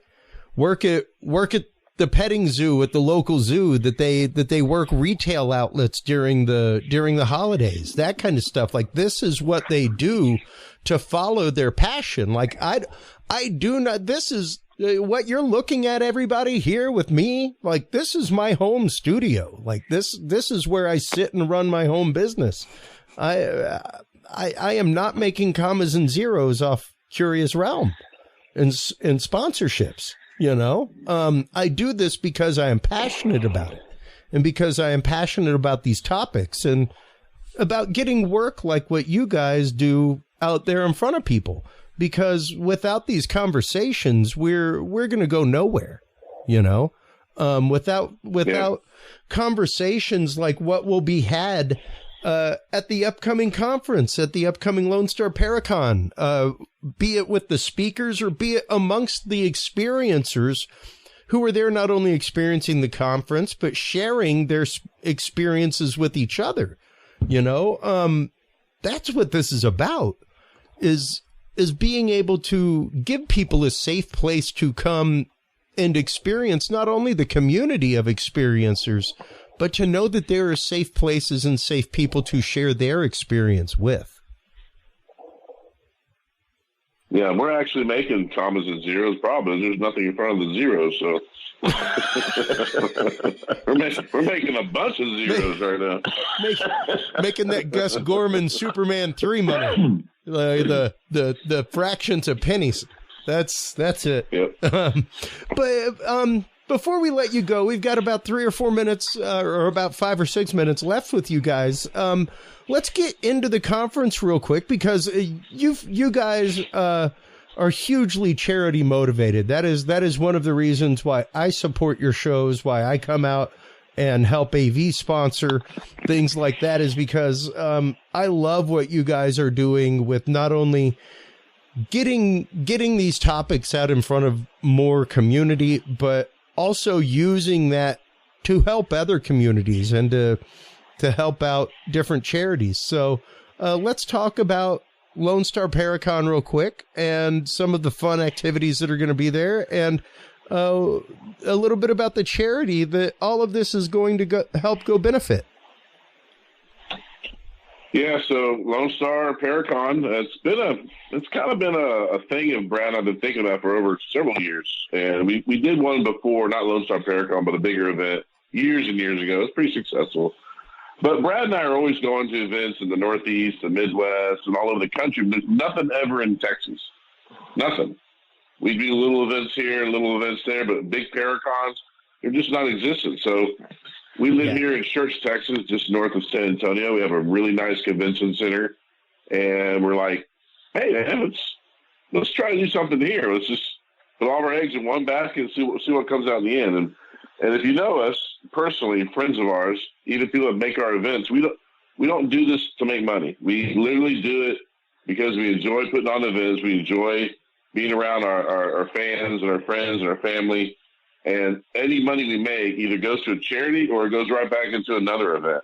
work at the petting zoo at the local zoo, that they work retail outlets during the holidays, that kind of stuff. Like, this is what they do to follow their passion. Like, I do not, this is what you're looking at, everybody here with me, like, this is my home studio. Like, this is where I sit and run my home business. I am not making commas and zeros off Curious Realm and sponsorships. You know, I do this because I am passionate about it, and because I am passionate about these topics and about getting work like what you guys do out there in front of people. Because without these conversations, we're going to go nowhere. You know, without conversations like what will be had at the upcoming conference, at the upcoming Lonestar Paracon, be it with the speakers or be it amongst the experiencers who are there not only experiencing the conference, but sharing their experiences with each other. You know, that's what this is about, is being able to give people a safe place to come and experience not only the community of experiencers, but to know that there are safe places and safe people to share their experience with. Yeah, we're actually making commas and zeros. Problem is there's nothing in front of the zeros, so we're making a bunch of zeros right now. Making that Gus Gorman Superman 3 money, the fractions of pennies. That's it. Yep. But before we let you go, we've got about 3 or 4 minutes, or about 5 or 6 minutes left with you guys. Let's get into the conference real quick, because you guys are hugely charity motivated. That is one of the reasons why I support your shows, why I come out and help AV sponsor things like that, is because I love what you guys are doing with not only getting these topics out in front of more community, but also using that to help other communities and to help out different charities. So let's talk about Lonestar Paracon real quick and some of the fun activities that are going to be there, and a little bit about the charity that all of this is going to help go benefit. Yeah, so Lonestar Paracon, it's kind of been a thing of Brad I've been thinking about for over several years. And we did one before, not Lonestar Paracon, but a bigger event years and years ago. It's pretty successful. But Brad and I are always going to events in the Northeast, the Midwest, and all over the country. There's nothing ever in Texas. Nothing. We do little events here, little events there, but big Paracons, they're just not existent. So we live here in Church, Texas, just north of San Antonio. We have a really nice convention center, and we're like, hey, man, let's try to do something here. Let's just put all of our eggs in one basket and see what comes out in the end. And if you know us personally, friends of ours, even people that make our events, we don't do this to make money. We literally do it because we enjoy putting on events. We enjoy being around our fans and our friends and our family. And any money we make either goes to a charity or it goes right back into another event.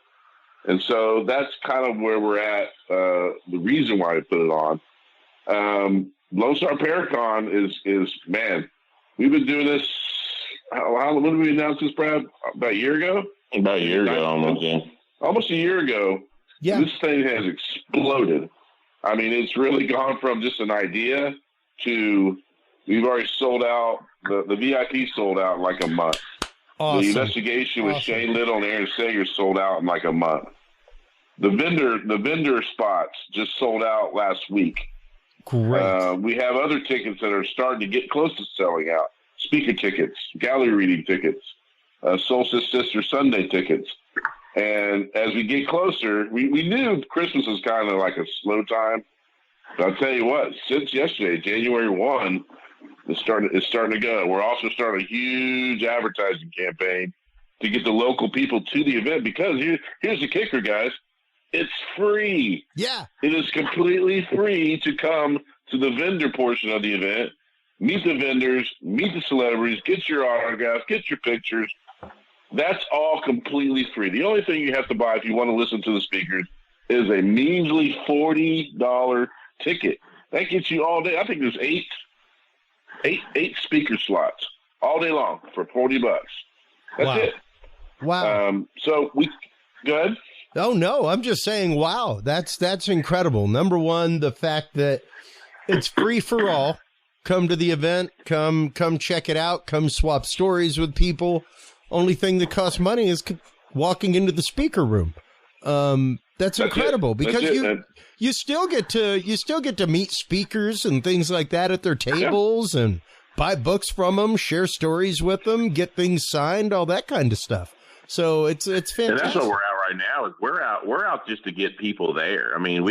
And so that's kind of where we're at, the reason why we put it on. Lonestar Paracon is, man, we've been doing this. When did we announce this, Brad? About a year ago? About a year ago, almost, yeah. Almost a year ago. Yeah. This thing has exploded. I mean, it's really gone from just an idea to we've already sold out. The VIP sold out in like a month. Awesome. The investigation with Shane Little and Aaron Sager sold out in like a month. The vendor spots just sold out last week. Great. We have other tickets that are starting to get close to selling out. Speaker tickets, gallery reading tickets, Solstice Sister Sunday tickets. And as we get closer, we knew Christmas was kind of like a slow time. But I'll tell you what, since yesterday, January 1, it's starting to go. We're also starting a huge advertising campaign to get the local people to the event, because here's the kicker, guys. It's free. Yeah. It is completely free to come to the vendor portion of the event, meet the vendors, meet the celebrities, get your autographs, get your pictures. That's all completely free. The only thing you have to buy if you want to listen to the speakers is a measly $40 ticket. That gets you all day. I think there's eight speaker slots all day long for $40. That's it. Wow. So we go ahead. Oh no, I'm just saying, wow, that's incredible. Number one, the fact that it's free for all, come to the event, come check it out, come swap stories with people. Only thing that costs money is walking into the speaker room. That's incredible because you still get to meet speakers and things like that at their tables and buy books from them, share stories with them, get things signed, all that kind of stuff. So it's fantastic. And that's what we're at right now. Is we're out just to get people there. I mean,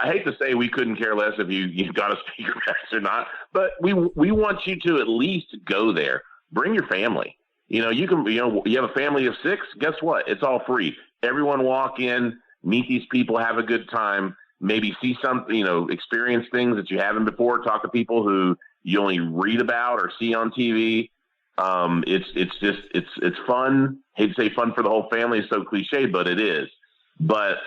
I hate to say we couldn't care less if you got a speaker pass or not, but we want you to at least go there. Bring your family. You have a family of 6. Guess what? It's all free. Everyone walk in, meet these people, have a good time, maybe see something, experience things that you haven't before, talk to people who you only read about or see on TV. It's fun. Hate to say fun for the whole family. It's so cliche, but it is. But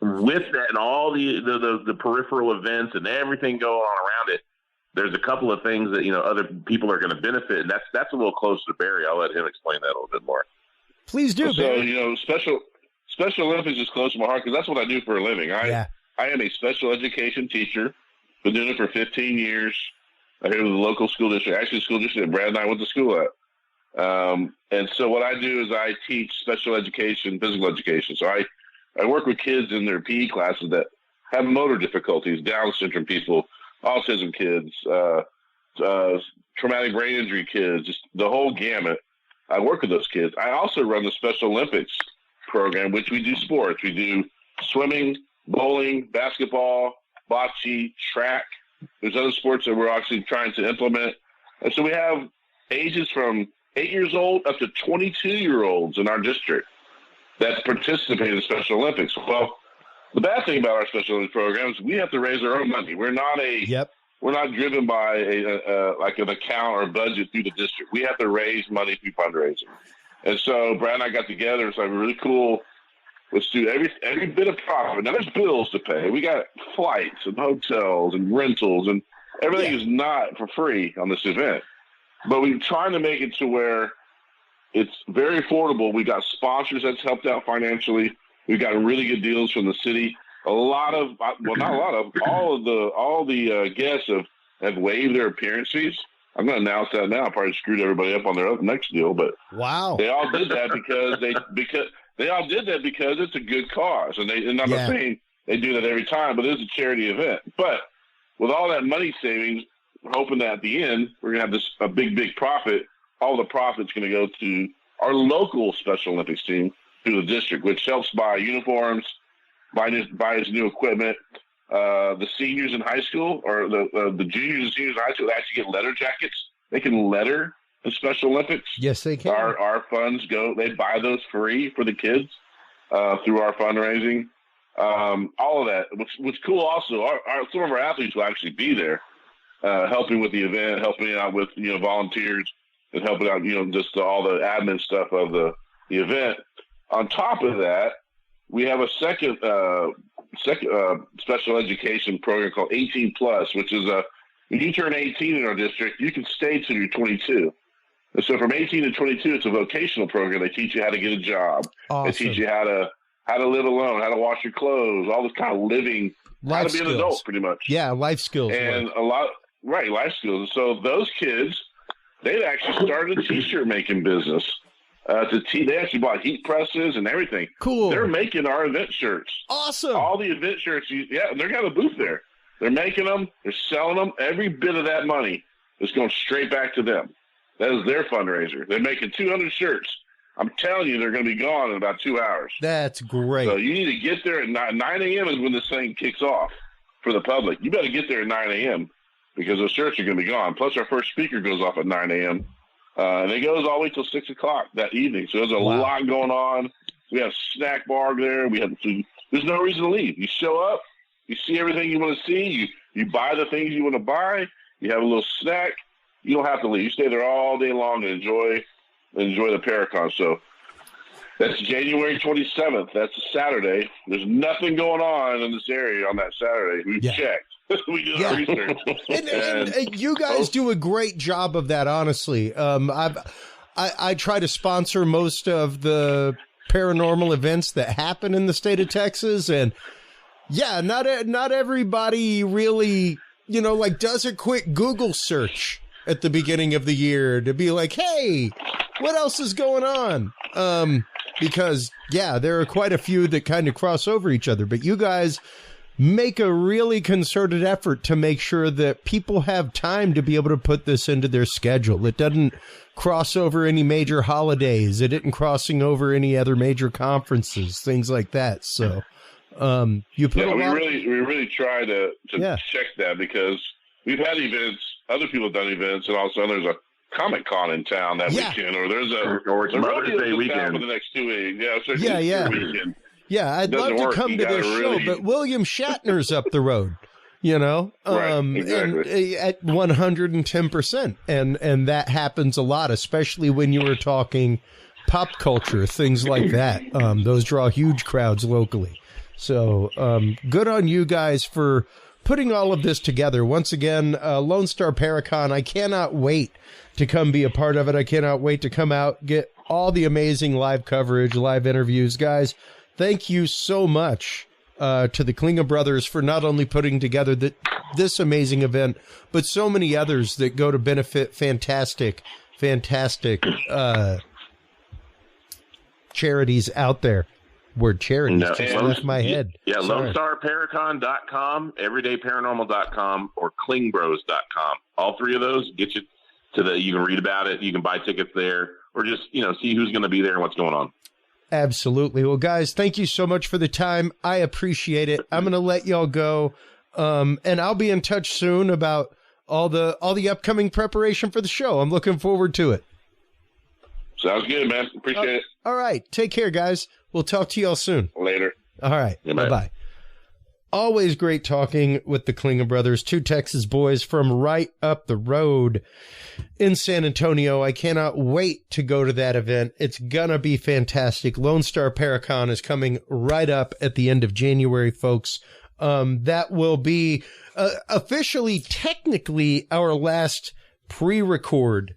with that and all the peripheral events and everything going on around it, there's a couple of things that, other people are going to benefit. And that's a little closer to Barry. I'll let him explain that a little bit more. Please do. So, Barry. Special Olympics is close to my heart because that's what I do for a living. I am a special education teacher. Been doing it for 15 years. I here with the local school district, actually the school district that Brad and I went to school at. And so what I do is I teach special education, physical education. So I work with kids in their PE classes that have motor difficulties, Down syndrome people, autism kids, traumatic brain injury kids, just the whole gamut. I work with those kids. I also run the Special Olympics program, which we do sports. We do swimming, bowling, basketball, bocce, track. There's other sports that we're actually trying to implement. And so we have ages from 8 years old up to 22-year-olds in our district that participate in the Special Olympics. Well, the bad thing about our Special Olympics program is we have to raise our own money. We're not we're not driven by like an account or budget through the district. We have to raise money through fundraising. And so Brad and I got together and said, really cool. Let's do every bit of profit. Now there's bills to pay. We got flights and hotels and rentals, and everything is not for free on this event. But we're trying to make it to where it's very affordable. We got sponsors that's helped out financially. We've got really good deals from the city. All the guests have waived their appearance fees. I'm going to announce that now. I probably screwed everybody up on their next deal, but wow, they all did that because it's a good cause, and I'm not saying they do that every time, but it is a charity event. But with all that money savings, we're hoping that at the end we're going to have a big profit. All the profit's going to go to our local Special Olympics team through the district, which helps buy uniforms, buy his new equipment. The seniors in high school, or the juniors and seniors in high school, they actually get letter jackets. They can letter the Special Olympics. Yes, they can. Our funds they buy those free for the kids through our fundraising. All of that. What's cool also, some of our athletes will actually be there helping with the event, helping out with volunteers, and helping out just all the admin stuff of the event. On top of that, we have a second special education program called 18 Plus, which is when you turn 18 in our district, you can stay till you're 22. And so from 18 to 22, it's a vocational program. They teach you how to get a job. Awesome. They teach you how to live alone, how to wash your clothes, all this kind of living, how to be an adult, pretty much. Yeah, life skills. And life skills. So those kids, they've actually started a T-shirt making business. They actually bought heat presses and everything. Cool. They're making our event shirts. Awesome. All the event shirts. They're got a booth there. They're making them. They're selling them. Every bit of that money is going straight back to them. That is their fundraiser. They're making 200 shirts. I'm telling you, they're going to be gone in about 2 hours. That's great. So you need to get there at 9 a.m. is when this thing kicks off for the public. You better get there at 9 a.m. because those shirts are going to be gone. Plus, our first speaker goes off at 9 a.m. And it goes all the way till 6 o'clock that evening. So there's a lot going on. We have a snack bar there. We have food. There's no reason to leave. You show up, you see everything you want to see, you buy the things you want to buy, you have a little snack. You don't have to leave. You stay there all day long and enjoy the Paracon. So that's January 27th. That's a Saturday. There's nothing going on in this area on that Saturday. We've checked. We did our research. And you guys do a great job of that, honestly. I try to sponsor most of the paranormal events that happen in the state of Texas, and not everybody really like does a quick Google search at the beginning of the year to be like, hey, what else is going on? Because, yeah, there are quite a few that kind of cross over each other, but you guys make a really concerted effort to make sure that people have time to be able to put this into their schedule. It doesn't cross over any major holidays. It isn't crossing over any other major conferences, things like that. So you put we really try to check that, because we've had events, other people have done events, and all of a sudden there's a Comic-Con in town that weekend, or there's a Mother's Day weekend for the next 2 weeks. Weekend. Yeah, I'd love to come to this show, but William Shatner's up the road, right, exactly. and at 110%. And that happens a lot, especially when you were talking pop culture, things like that. Those draw huge crowds locally. So good on you guys for putting all of this together. Once again, Lonestar Paracon, I cannot wait to come be a part of it. I cannot wait to come out, get all the amazing live coverage, live interviews. Guys, thank you so much to the Klinge brothers for not only putting together this amazing event, but so many others that go to benefit fantastic charities out there. Word charities just left my head. Yeah, LoneStarParacon.com, EverydayParanormal.com, or KlingBros.com. All three of those get you to you can read about it, you can buy tickets there, or just, see who's going to be there and what's going on. Absolutely. Well, guys, thank you so much for the time. I appreciate it. I'm going to let y'all go. And I'll be in touch soon about all the upcoming preparation for the show. I'm looking forward to it. Sounds good, man. Appreciate it. All right. Take care, guys. We'll talk to y'all soon. Later. All right. Bye-bye. Always great talking with the Klinge brothers, two Texas boys from right up the road in San Antonio. I cannot wait to go to that event. It's going to be fantastic. Lonestar Paracon is coming right up at the end of January, folks. That will be officially, technically, our last pre-record.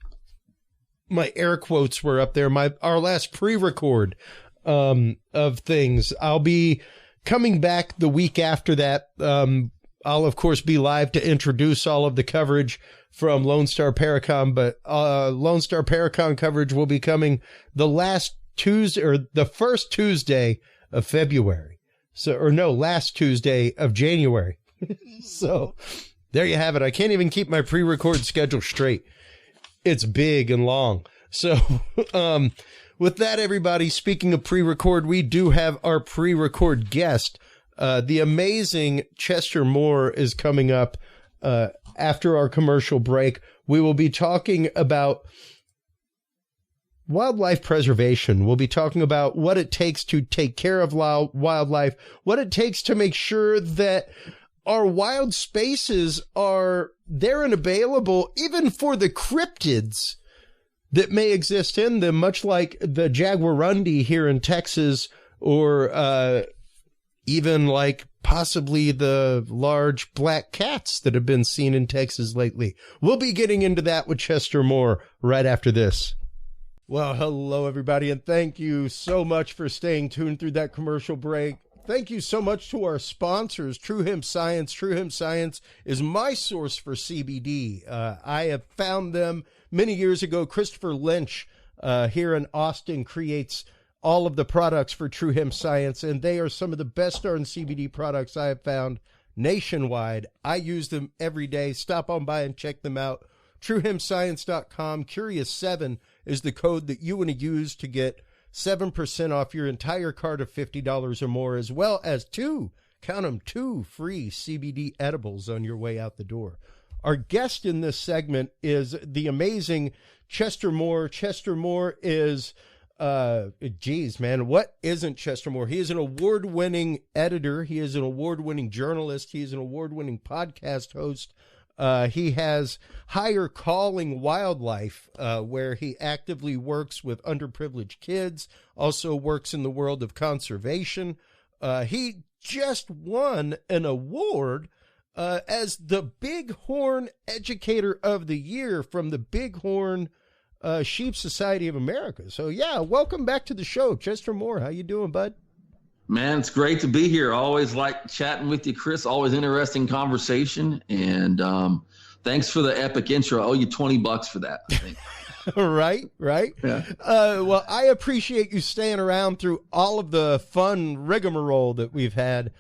My air quotes were up there. Our last pre-record of things. I'll be coming back the week after that. I'll, of course, be live to introduce all of the coverage from Lonestar Paracon, but Lonestar Paracon coverage will be coming the last Tuesday, or the first Tuesday of February. Last Tuesday of January. So there you have it. I can't even keep my pre-record schedule straight. It's big and long. So with that, everybody, speaking of pre-record, we do have our pre-record guest. The amazing Chester Moore is coming up after our commercial break. We will be talking about wildlife preservation. We'll be talking about what it takes to take care of wildlife, what it takes to make sure that our wild spaces are there and available, even for the cryptids that may exist in them, much like the jaguarundi here in Texas, or even like possibly the large black cats that have been seen in Texas lately. We'll be getting into that with Chester Moore right after this. Well, hello, everybody, and thank you so much for staying tuned through that commercial break. Thank you so much to our sponsors, True Hemp Science. True Hemp Science is my source for CBD. I have found them many years ago. Christopher Lynch here in Austin creates all of the products for True Hemp Science, and they are some of the best darn CBD products I have found nationwide. I use them every day. Stop on by and check them out. TrueHempScience.com. Curious7 is the code that you want to use to get 7% off your entire cart of $50 or more, as well as two free CBD edibles on your way out the door. Our guest in this segment is the amazing Chester Moore. Chester Moore is, what isn't Chester Moore? He is an award-winning editor. He is an award-winning journalist. He is an award-winning podcast host. He has Higher Calling Wildlife, where he actively works with underprivileged kids, also works in the world of conservation. He just won an award as the Bighorn Educator of the Year from the Bighorn Sheep Society of America. So, yeah, welcome back to the show. Chester Moore, how you doing, bud? Man, it's great to be here. Always like chatting with you, Chris. Always interesting conversation. And thanks for the epic intro. I owe you $20 for that, I think. Right. Yeah. Well, I appreciate you staying around through all of the fun rigmarole that we've had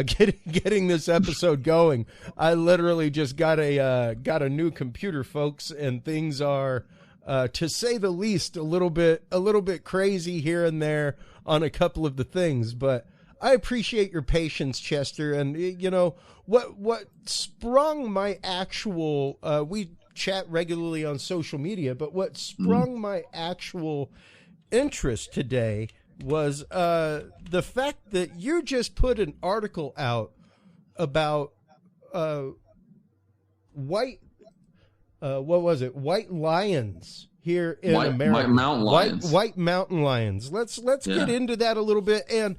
getting this episode going. I literally just got a new computer, folks, and things are, to say the least, a little bit crazy here and there on a couple of the things. But I appreciate your patience, Chester. And you know what sprung my actual we chat regularly on social media, but what sprung my actual interest today was the fact that you just put an article out about white lions here in America. White mountain lions. White mountain lions. Let's get into that a little bit, and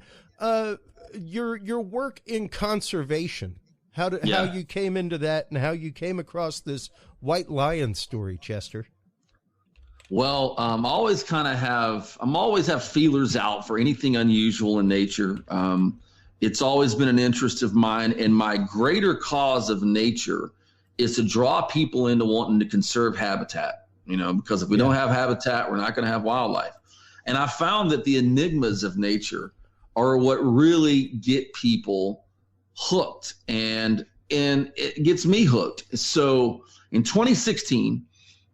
your work in conservation. How you came into that and how you came across this white lion story, Chester. Well, I'm always have feelers out for anything unusual in nature. It's always been an interest of mine, and my greater cause of nature is to draw people into wanting to conserve habitat, because if we don't have habitat, we're not going to have wildlife. And I found that the enigmas of nature are what really get people hooked, and it gets me hooked. So in 2016,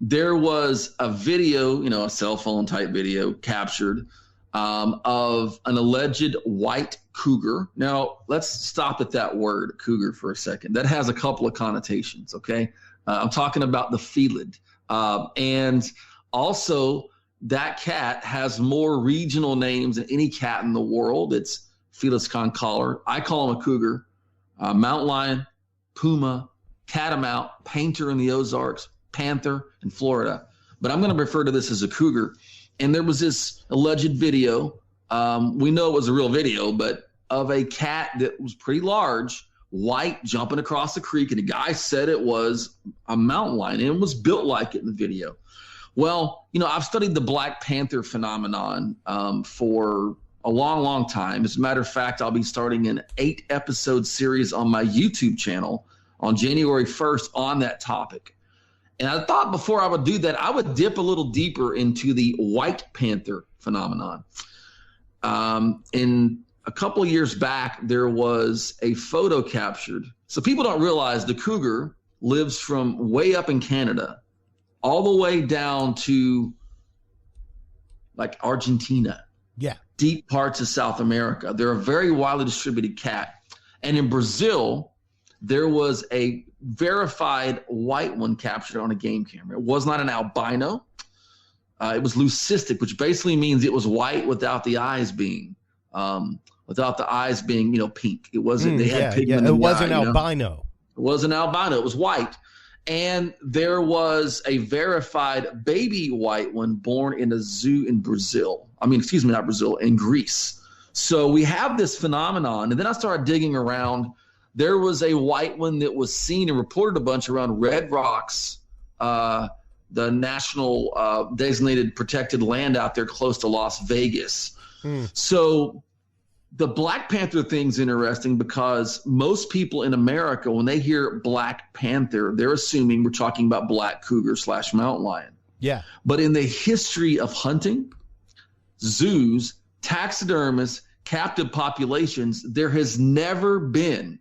there was a video, a cell phone type video captured of an alleged white cougar. Now, let's stop at that word cougar for a second. That has a couple of connotations, okay? I'm talking about the felid. And also, that cat has more regional names than any cat in the world. It's Felis concolor. I call him a cougar, mountain lion, puma, catamount, painter in the Ozarks, panther in Florida. But I'm going to refer to this as a cougar. And there was this alleged video. We know it was a real video, but of a cat that was pretty large, white, jumping across the creek. And the guy said it was a mountain lion, and it was built like it in the video. Well, I've studied the Black Panther phenomenon for a long, long time. As a matter of fact, I'll be starting an 8-episode series on my YouTube channel on January 1st on that topic. And I thought before I would do that, I would dip a little deeper into the white panther phenomenon. In a couple of years back, there was a photo captured. So people don't realize the cougar lives from way up in Canada all the way down to like Argentina. Yeah. Deep parts of South America. They're a very widely distributed cat. And in Brazil, there was a verified white one captured on a game camera. It was not an albino. It was leucistic, which basically means it was white without the eyes being pink. It wasn't. They had pigment. It wasn't albino. It wasn't albino. It was white. And there was a verified baby white one born in a zoo in Brazil. Not Brazil, in Greece. So we have this phenomenon. And then I started digging around. There was a white one that was seen and reported a bunch around Red Rocks, the national designated protected land out there close to Las Vegas. So the Black Panther thing's interesting because most people in America, when they hear Black Panther, they're assuming we're talking about black cougar / mountain lion. Yeah. But in the history of hunting, zoos, taxidermists, captive populations, there has never been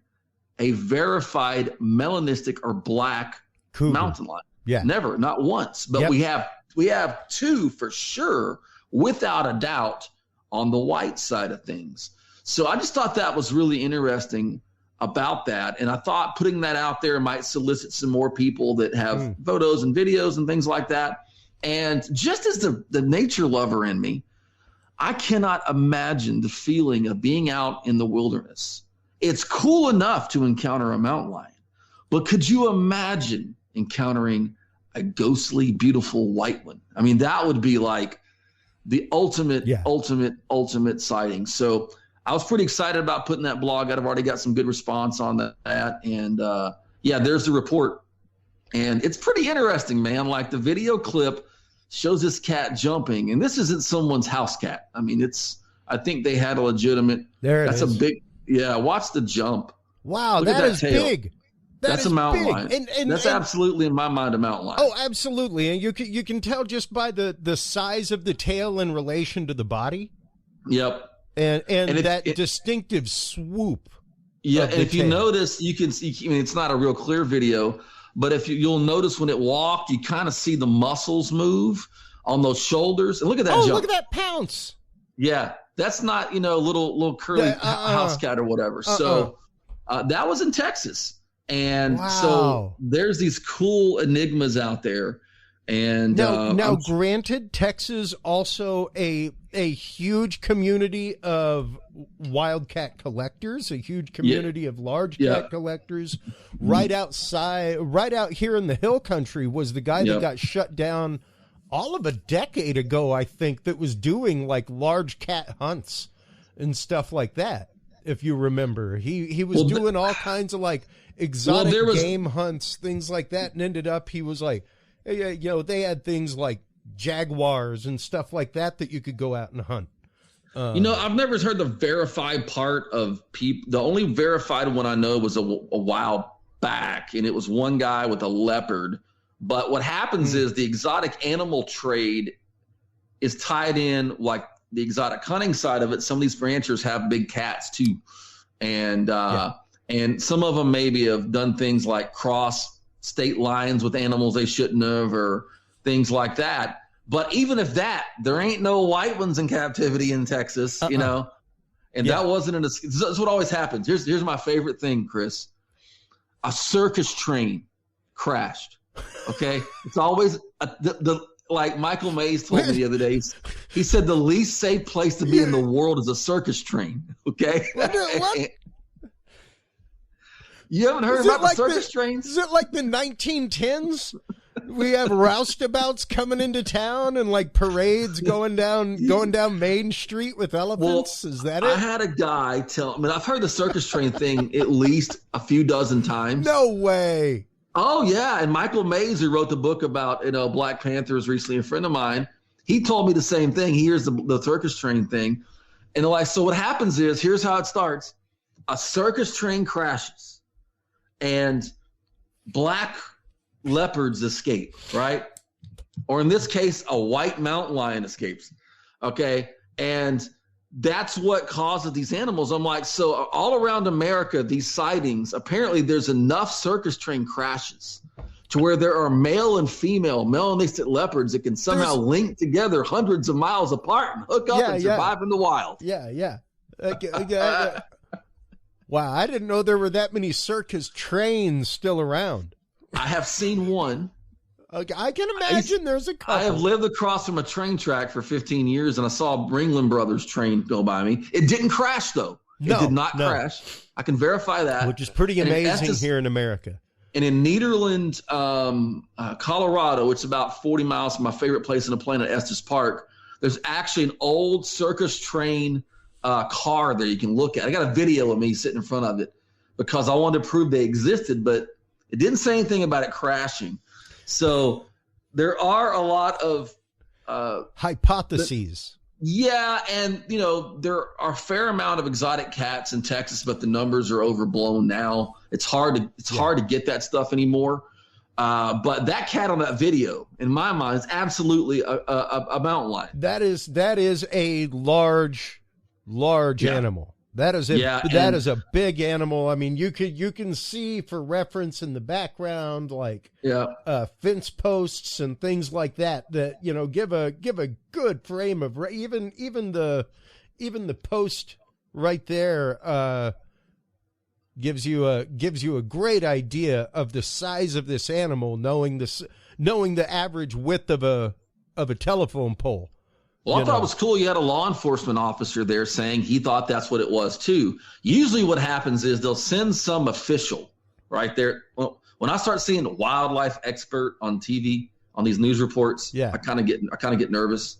a verified melanistic or black cougar mountain lion. Yeah. Never, not once. But we have two for sure, without a doubt, on the white side of things. So I just thought that was really interesting about that. And I thought putting that out there might solicit some more people that have photos and videos and things like that. And just as the nature lover in me, I cannot imagine the feeling of being out in the wilderness. It's cool enough to encounter a mountain lion, but could you imagine encountering a ghostly, beautiful white one? That would be like the ultimate sighting. So I was pretty excited about putting that blog out. I've already got some good response on that. And there's the report. And it's pretty interesting, man. Like the video clip shows this cat jumping, and this isn't someone's house cat. It's I think they had a legitimate. That's a big. Yeah, watch the jump. Wow, that is big. That's a mountain lion. And that's absolutely, in my mind, a mountain lion. Oh, absolutely. And you can tell just by the size of the tail in relation to the body. Yep. And that distinctive swoop. Yeah, and if you notice, you can see, I mean, it's not a real clear video, but if you'll notice when it walked, you kind of see the muscles move on those shoulders. And look at that jump. Look at that pounce. Yeah, that's not, little curly house cat or whatever. So that was in Texas. And so there's these cool enigmas out there. And now granted, Texas also a huge community of wildcat collectors, a huge community of large cat collectors. Right out here in the hill country was the guy that got shut down all of a decade ago, I think, that was doing like large cat hunts and stuff like that. If you remember, he was doing all kinds of like exotic game hunts, things like that, and ended up he was like, they had things like jaguars and stuff like that you could go out and hunt. I've never heard the verified part of people. The only verified one I know was a while back, and it was one guy with a leopard. But what happens is the exotic animal trade is tied in, like the exotic hunting side of it. Some of these ranchers have big cats too. And some of them maybe have done things like cross state lines with animals they shouldn't have, or things like that. But even if there ain't no white ones in captivity in Texas, and that wasn't that's what always happens. Here's my favorite thing, Chris. A circus train crashed. Okay. It's always like Michael Mays told me the other day. He said the least safe place to be in the world is a circus train. Okay. What? You haven't heard about the circus trains? Is it like the 1910s? We have roustabouts coming into town and like parades going down Main Street with elephants. Is that it? I had a guy tell me. I've heard the circus train thing at least a few dozen times. No way. Oh yeah, and Michael Mays, who wrote the book about Black Panthers recently, a friend of mine, he told me the same thing. He hears the circus train thing, and so what happens is, here's how it starts: a circus train crashes, and black leopards escape, right? Or in this case, a white mountain lion escapes. Okay, and that's what causes these animals. I'm like, so all around America, these sightings, apparently there's enough circus train crashes to where there are male and melanistic leopards that can somehow link together hundreds of miles apart and hook up and survive in the wild. Yeah. Wow, I didn't know there were that many circus trains still around. I have seen one. I can imagine there's a couple. I have lived across from a train track for 15 years, and I saw Ringling Brothers train go by me. It didn't crash, though. It did not crash. I can verify that. Which is pretty amazing here in America. And in Nederland, Colorado, it's about 40 miles from my favorite place on the planet, Estes Park. There's actually an old circus train car there you can look at. I got a video of me sitting in front of it because I wanted to prove they existed, but it didn't say anything about it crashing. So there are a lot of hypotheses. And there are a fair amount of exotic cats in Texas, but the numbers are overblown now. It's hard to get that stuff anymore. But that cat on that video, in my mind, is absolutely a mountain lion. That is a large animal. That is a big animal. I mean, you can see, for reference in the background, like fence posts and things like that give a good frame of even the post right there gives you a great idea of the size of this animal, knowing the average width of a telephone pole. Well, I thought it was cool. You had a law enforcement officer there saying he thought that's what it was too. Usually what happens is they'll send some official right there. Well, when I start seeing a wildlife expert on TV, on these news reports, I kind of get nervous.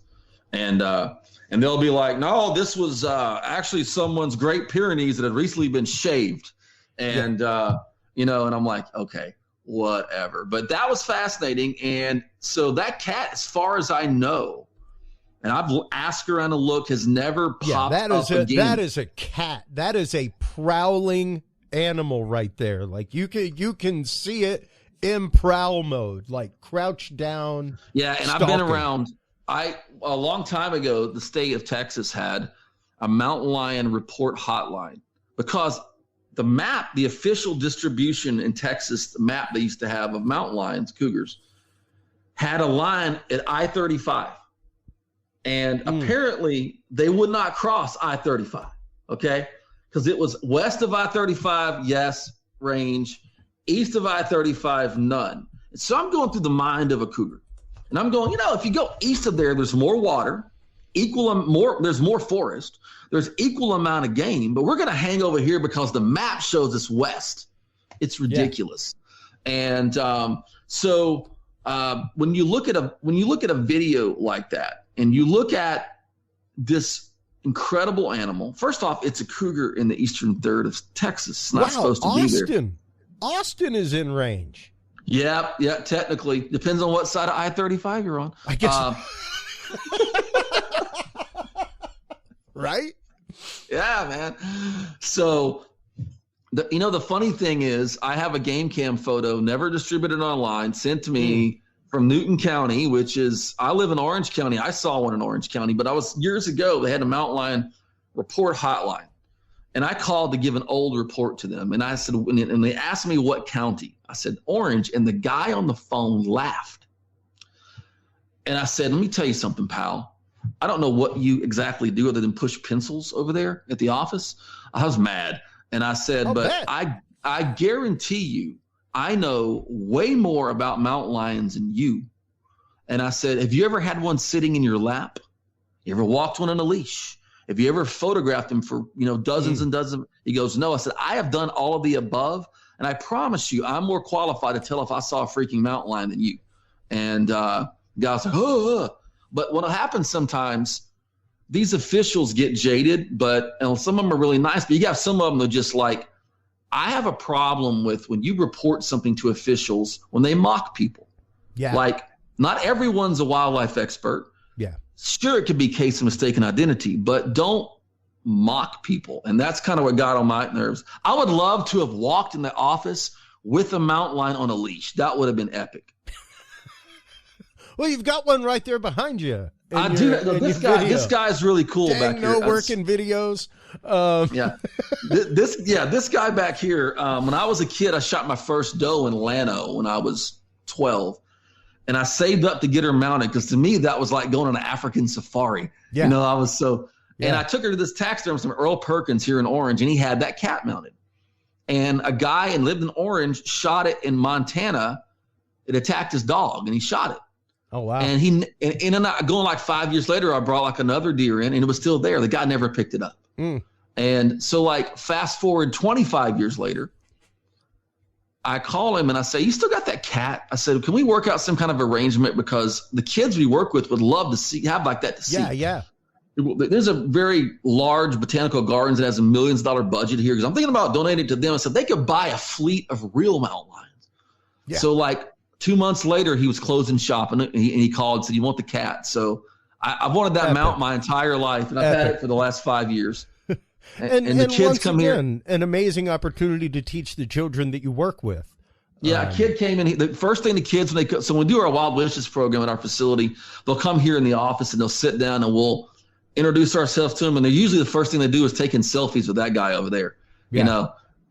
And they'll be like, no, this was actually someone's Great Pyrenees that had recently been shaved. And, and I'm like, okay, whatever. But that was fascinating. And so that cat, as far as I know, And I've asked around to look, has never popped up again. That is a cat. That is a prowling animal right there. Like you can see it in prowl mode, like crouched down. Yeah, and stalking. I've been around. A long time ago, the state of Texas had a mountain lion report hotline because the official distribution in Texas, the map they used to have of mountain lions, cougars, had a line at I-35. And apparently they would not cross I-35, okay? Because it was west of I-35, yes, range. East of I-35, none. And so I'm going through the mind of a cougar. And I'm going, if you go east of there's more water, there's more forest, there's equal amount of game, but we're going to hang over here because the map shows us west. It's ridiculous. Yeah. And so when you look at a video like that, and you look at this incredible animal, first off, it's a cougar in the eastern third of Texas. It's not supposed to be there. Austin is in range. Yeah, technically. Depends on what side of I-35 you're on. I guess. Right? Yeah, man. So, the funny thing is, I have a game cam photo, never distributed online, sent to me from Newton County, I live in Orange County. I saw one in Orange County, but years ago, they had a mountain lion report hotline. And I called to give an old report to them. And I said, and they asked me what county. I said, Orange. And the guy on the phone laughed. And I said, let me tell you something, pal. I don't know what you exactly do other than push pencils over there at the office. I was mad. And I said, I guarantee you, I know way more about mountain lions than you. And I said, have you ever had one sitting in your lap? You ever walked one on a leash? Have you ever photographed him for, dozens and dozens? He goes, no. I said, I have done all of the above. And I promise you, I'm more qualified to tell if I saw a freaking mountain lion than you. And guys like, But what happens sometimes, these officials get jaded, and some of them are really nice, but you got some of them that just like, I have a problem with when you report something to officials, when they mock people. Yeah. Like, not everyone's a wildlife expert. Yeah. Sure, it could be a case of mistaken identity, but don't mock people. And that's kind of what got on my nerves. I would love to have walked in the office with a mountain lion on a leash. That would have been epic. Well, you've got one right there behind you. I do. This guy's really cool back here. Working videos. This guy back here. When I was a kid, I shot my first doe in Llano when I was 12. And I saved up to get her mounted because to me, that was like going on an African safari. Yeah. And I took her to this taxidermist from Earl Perkins here in Orange, and he had that cat mounted. And a guy lived in Orange shot it in Montana. It attacked his dog, and he shot it. Oh, wow. And going like 5 years later, I brought like another deer in, and it was still there. The guy never picked it up. And so like fast forward 25 years later, I call him and I say, you still got that cat? I said, can we work out some kind of arrangement? Because the kids we work with would love to have like that to see. Yeah. There's a very large botanical gardens that has $1 million budget here. Because I'm thinking about donating to them. I said, they could buy a fleet of real mountain lions. Yeah. So like 2 months later, he was closing shop and he called and said, you want the cat? So I've wanted that mount my entire life. And I've had it for the last 5 years. And the kids come here. An amazing opportunity to teach the children that you work with. Yeah, a kid came in. The first thing the kids, when we do our Wild Wishes program at our facility, they'll come here in the office and they'll sit down and we'll introduce ourselves to them. And they're usually the first thing they do is taking selfies with that guy over there,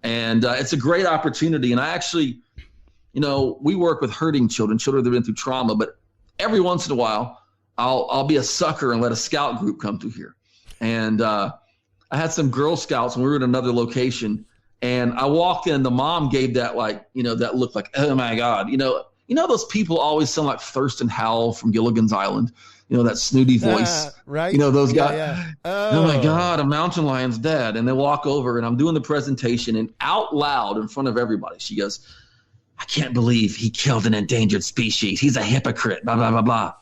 And it's a great opportunity. And I actually, we work with hurting children that have been through trauma. But every once in a while, I'll be a sucker and let a scout group come through here. And I had some Girl Scouts when we were at another location, and I walked in. The mom gave that that look like, oh my God, those people always sound like Thurston Howell from Gilligan's Island, that snooty voice, right? Those guys. Yeah. Oh my God, a mountain lion's dead, and they walk over, and I'm doing the presentation, and out loud in front of everybody, she goes, I can't believe he killed an endangered species. He's a hypocrite. Blah blah blah blah.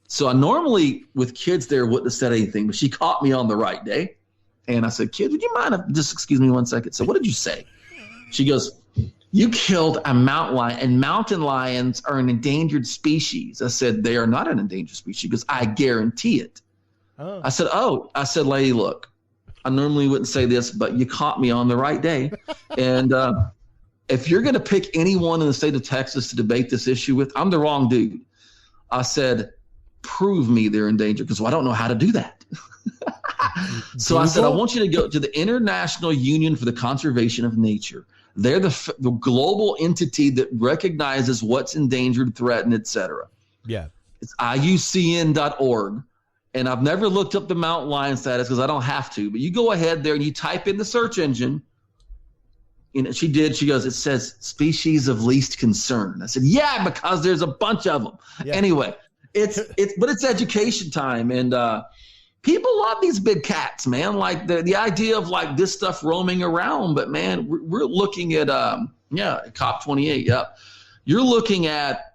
So I normally with kids there wouldn't have said anything, but she caught me on the right day. And I said, kid, would you mind just excuse me 1 second? So what did you say? She goes, you killed a mountain lion, and mountain lions are an endangered species. I said, they are not an endangered species. She goes, I guarantee it. Oh. I said, lady, look, I normally wouldn't say this, but you caught me on the right day. And if you're going to pick anyone in the state of Texas to debate this issue with, I'm the wrong dude. I said, prove me they're endangered, because I don't know how to do that. So I said, I want you to go to the International Union for the Conservation of Nature. They're the global entity that recognizes what's endangered, threatened, etc. Yeah. It's IUCN.org. And I've never looked up the mountain lion status because I don't have to. But you go ahead there and you type in the search engine. And she did. She goes, it says species of least concern. I said, yeah, because there's a bunch of them. Yeah. Anyway, it's education time. And people love these big cats, man. Like the idea of like this stuff roaming around. But man, we're looking at COP28. Yep. You're looking at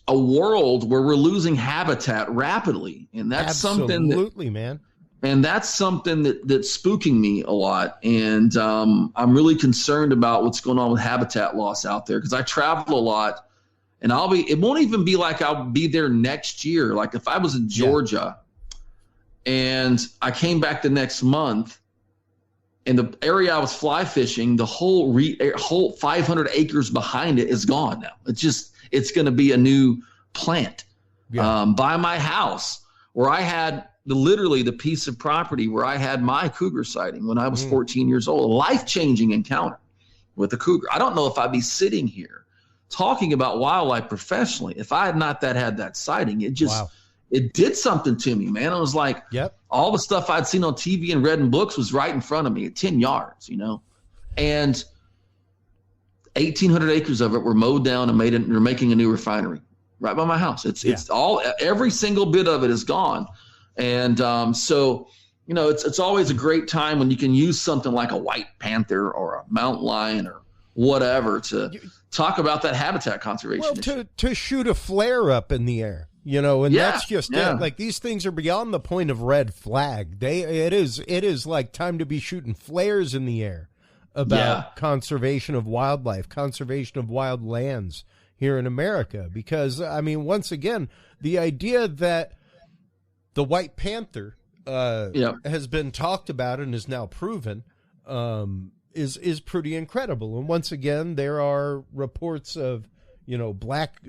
a world where we're losing habitat rapidly, and that's absolutely, man. And that's something that's spooking me a lot. And I'm really concerned about what's going on with habitat loss out there, because I travel a lot, and it won't even be like I'll be there next year. Like if I was in Georgia and I came back the next month, and the area I was fly fishing, the whole 500 acres behind it is gone now. It's going to be a new plant by my house, where I had literally the piece of property where I had my cougar sighting when I was 14 years old, a life-changing encounter with a cougar. I don't know if I'd be sitting here talking about wildlife professionally if I had not had that sighting. It did something to me, man. I was like, all the stuff I'd seen on TV and read in books was right in front of me at 10 yards, and 1,800 acres of it were mowed down and they're making a new refinery right by my house. It's every single bit of it is gone. And so, it's always a great time when you can use something like a white panther or a mountain lion or whatever to talk about that habitat conservation. Well, to shoot a flare up in the air, and that's just it. Like, these things are beyond the point of red flag. It is like time to be shooting flares in the air about conservation of wildlife, conservation of wild lands here in America. Because, I mean, once again, the idea that the white panther has been talked about and is now proven is pretty incredible. And once again, there are reports of, black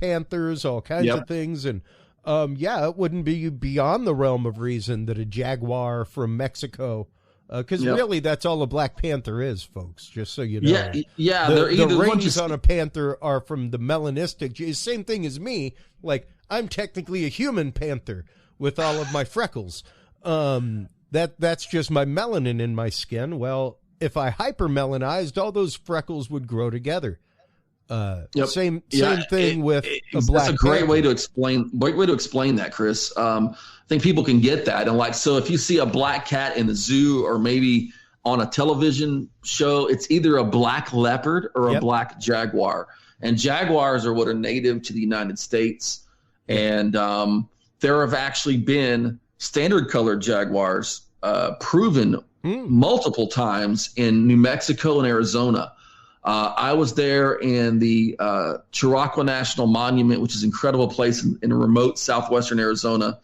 panthers, all kinds of things. And it wouldn't be beyond the realm of reason that a jaguar from Mexico, because really that's all a black panther is, folks, just so you know. The rings on a panther are from the melanistic. Same thing as me. Like, I'm technically a human panther with all of my freckles. That's just my melanin in my skin. Well, if I hypermelanized, all those freckles would grow together. Same thing with a black. That's a great way to explain that, Chris. I think people can get that. And so if you see a black cat in the zoo or maybe on a television show, it's either a black leopard or a black jaguar. And jaguars are what are native to the United States. And there have actually been standard colored jaguars proven multiple times in New Mexico and Arizona. I was there in the Chihuahua National Monument, which is an incredible place in a remote southwestern Arizona.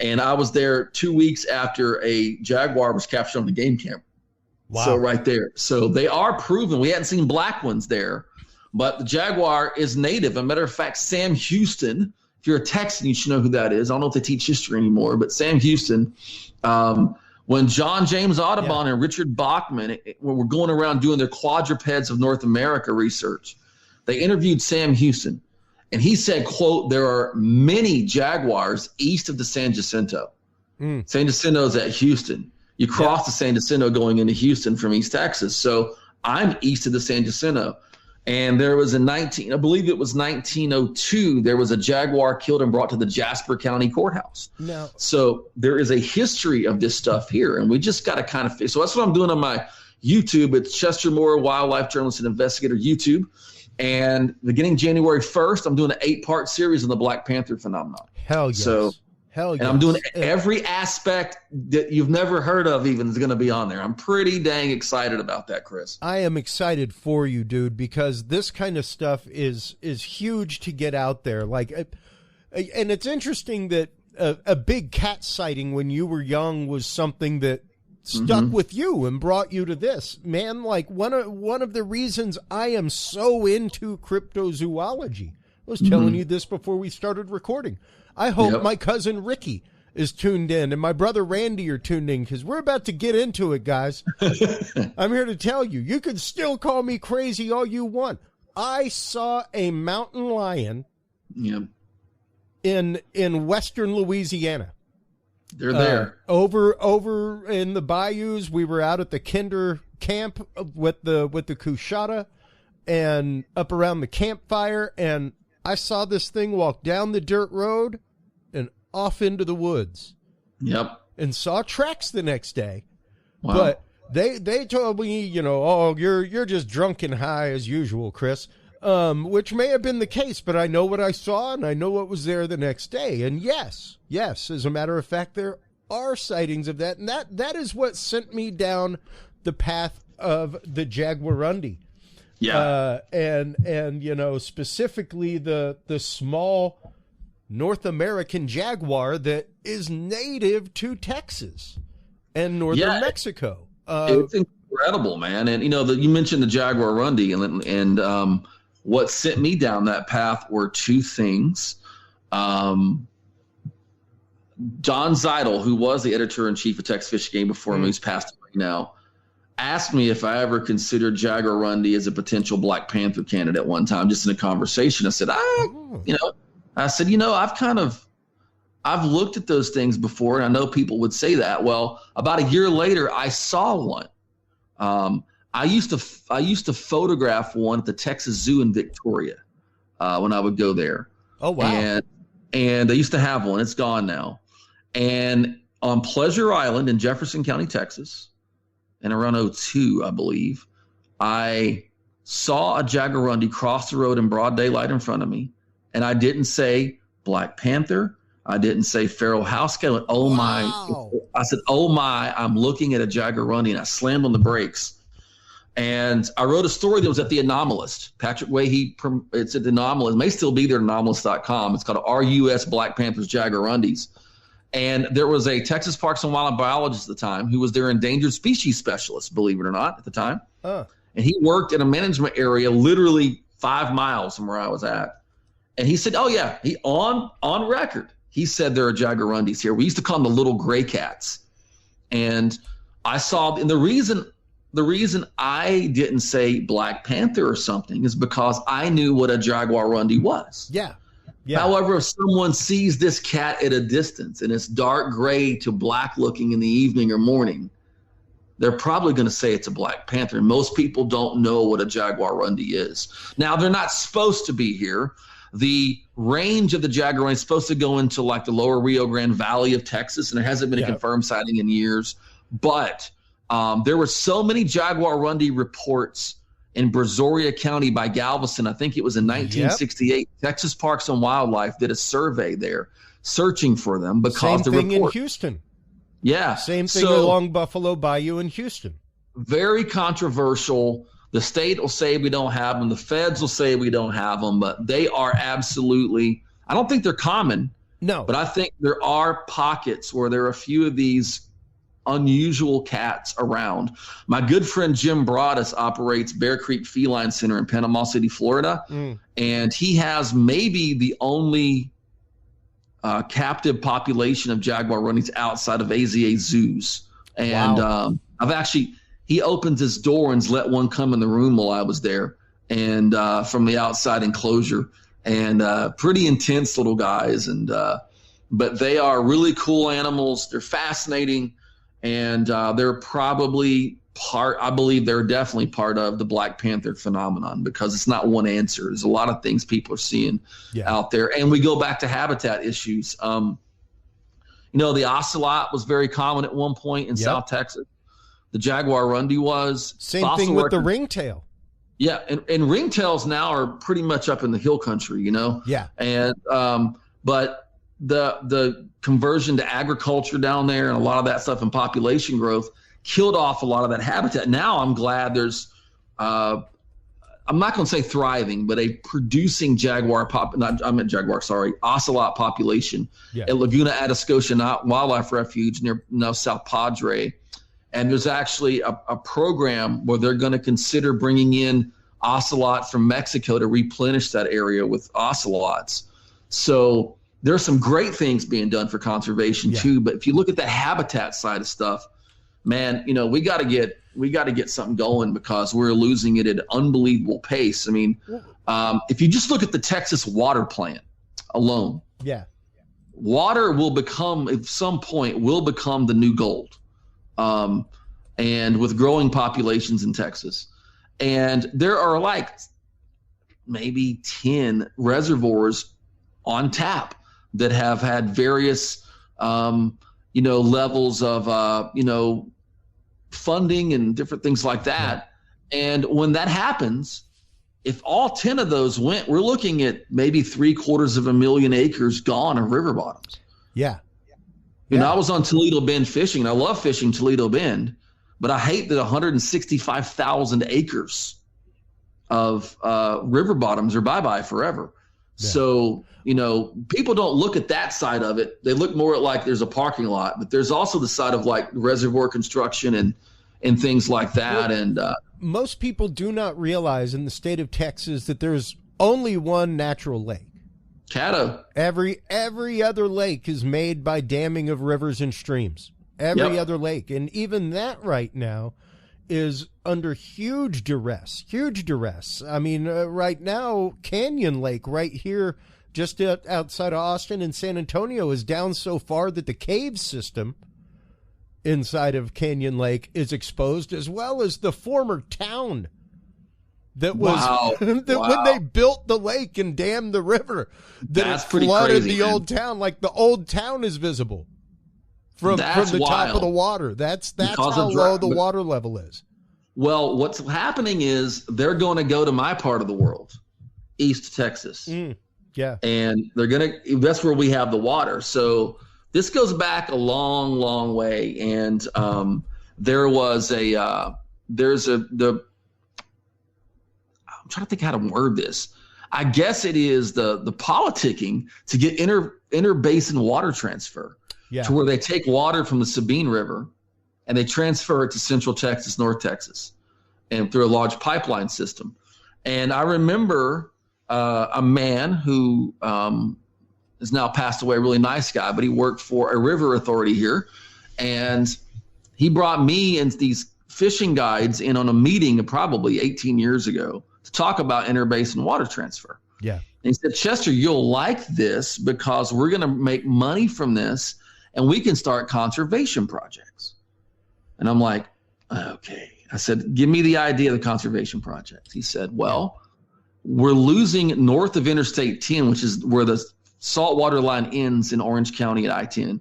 And I was there 2 weeks after a jaguar was captured on the game camera. Wow. So right there. So they are proven. We hadn't seen black ones there, but the jaguar is native. As a matter of fact, Sam Houston, if you're a Texan, you should know who that is. I don't know if they teach history anymore, but Sam Houston, when John James Audubon and Richard Bachman were going around doing their quadrupeds of North America research, they interviewed Sam Houston, and he said, quote, there are many jaguars east of the San Jacinto. San Jacinto is at Houston. You cross the San Jacinto going into Houston from East Texas. So I'm east of the San Jacinto. And there was I believe it was 1902, there was a jaguar killed and brought to the Jasper County Courthouse. No. So there is a history of this stuff here, and we just got to kind of – so that's what I'm doing on my YouTube. It's Chester Moore, Wildlife Journalist and Investigator YouTube. And beginning January 1st, I'm doing an 8-part series on the Black Panther phenomenon. Hell yes. And I'm doing every aspect that you've never heard of even is going to be on there. I'm pretty dang excited about that, Chris. I am excited for you, dude, because this kind of stuff is huge to get out there. Like, and it's interesting that a big cat sighting when you were young was something that stuck with you and brought you to this, man. Like one of the reasons I am so into cryptozoology. I was telling you this before we started recording. I hope my cousin Ricky is tuned in and my brother Randy are tuned in, because we're about to get into it, guys. I'm here to tell you, you can still call me crazy all you want. I saw a mountain lion in western Louisiana. They're there. Over in the bayous. We were out at the Kinder camp with the Kushada and up around the campfire, and I saw this thing walk down the dirt road and off into the woods. Yep. And saw tracks the next day. Wow. But they told me, you're just drunk and high as usual, Chris. Which may have been the case, but I know what I saw and I know what was there the next day. And yes, as a matter of fact, there are sightings of that. And that is what sent me down the path of the jaguarundi. Yeah. And specifically the small North American jaguar that is native to Texas and northern Mexico. It's incredible, man. And, you mentioned the jaguarundi and what sent me down that path were two things. John Zeidel, who was the editor-in-chief of Texas Fish Game before me, who's passed away now, asked me if I ever considered jaguarundi as a potential Black Panther candidate one time, just in a conversation. I said, I've looked at those things before, and I know people would say that. Well, about a year later, I saw one. I used to photograph one at the Texas Zoo in Victoria when I would go there. Oh, wow. And they used to have one. It's gone now. And on Pleasure Island in Jefferson County, Texas, in around 2002, I believe, I saw a jaguarundi cross the road in broad daylight in front of me. And I didn't say Black Panther. I didn't say feral house cat. I went, oh, my. I said, oh, my, I'm looking at a jaguarundi. And I slammed on the brakes. And I wrote a story that was at the Anomalist. Patrick Wahey, it's at the Anomalist. It may still be there at anomalist.com. It's called RUS Black Panthers Jaguarundis. And there was a Texas Parks and Wildlife biologist at the time who was their endangered species specialist, believe it or not, at the time. And he worked in a management area literally 5 miles from where I was at. And he said, oh, yeah, he on record, he said there are jaguarundis here. We used to call them the little gray cats. And I saw – and the reason I didn't say Black Panther or something is because I knew what a jaguarundi was. Yeah. However, if someone sees this cat at a distance and it's dark gray to black looking in the evening or morning, they're probably going to say it's a Black Panther. And most people don't know what a jaguarundi is. Now, they're not supposed to be here. The range of the jaguarundi is supposed to go into like the lower Rio Grande Valley of Texas, and there hasn't been a confirmed sighting in years. But there were so many jaguarundi reports in Brazoria County by Galveston. I think it was in 1968. Texas Parks and Wildlife did a survey there searching for them because Same thing in Houston. Yeah. Same thing along Buffalo Bayou in Houston. Very controversial. The state will say we don't have them. The feds will say we don't have them, but they are absolutely – I don't think they're common. No. But I think there are pockets where there are a few of these unusual cats around. My good friend Jim Broadus operates Bear Creek Feline Center in Panama City, Florida, and he has maybe the only captive population of jaguarundis outside of AZA zoos. And he opens his door and let one come in the room while I was there, and from the outside enclosure, and pretty intense little guys. And but they are really cool animals. They're fascinating. And they're probably I believe they're definitely part of the Black Panther phenomenon, because it's not one answer. There's a lot of things people are seeing out there. And we go back to habitat issues. The ocelot was very common at one point in South Texas. The jaguarundi was. Same thing with the ringtail. Yeah, and ringtails now are pretty much up in the hill country, Yeah. And but the conversion to agriculture down there and a lot of that stuff and population growth killed off a lot of that habitat. Now I'm glad there's I'm not going to say thriving, but a producing ocelot population at Laguna Atascosa Wildlife Refuge near South Padre. And there's actually a program where they're going to consider bringing in ocelot from Mexico to replenish that area with ocelots. So there's some great things being done for conservation too. But if you look at the habitat side of stuff, man, we got to get something going because we're losing it at an unbelievable pace. I mean, if you just look at the Texas water plan alone, water will become, at some point, the new gold. And with growing populations in Texas. And there are like maybe 10 reservoirs on tap that have had various, levels of, funding and different things like that. And when that happens, if all 10 of those went, we're looking at maybe 750,000 acres gone of river bottoms. Yeah. I was on Toledo Bend fishing, and I love fishing Toledo Bend, but I hate that 165,000 acres of river bottoms are bye-bye forever. Yeah. So, people don't look at that side of it. They look more at like there's a parking lot, but there's also the side of like reservoir construction and things like that. And most people do not realize in the state of Texas that there's only one natural lake. Caddo. Every other lake is made by damming of rivers and streams. Every other lake. And even that right now is under huge duress. I mean, right now, Canyon Lake right here just outside of Austin and San Antonio is down so far that the cave system inside of Canyon Lake is exposed, as well as the former town that was when they built the lake and dammed the river, that flooded crazy, the old town. Like the old town is visible from the top of the water. That's how low the water level is. Well, what's happening is they're going to go to my part of the world, East Texas. Yeah. And that's where we have the water. So this goes back a long, long way. And there was I'm trying to think how to word this. I guess it is the politicking to get inter-basin water transfer to where they take water from the Sabine River and they transfer it to Central Texas, North Texas, and through a large pipeline system. And I remember a man who is now passed away, a really nice guy, but he worked for a river authority here. And he brought me and these fishing guides in on a meeting probably 18 years ago to talk about interbasin water transfer. Yeah. And he said, Chester, you'll like this because we're going to make money from this and we can start conservation projects. And I'm like, okay. I said, give me the idea of the conservation project. He said, well, we're losing north of Interstate 10, which is where the saltwater line ends in Orange County at I-10.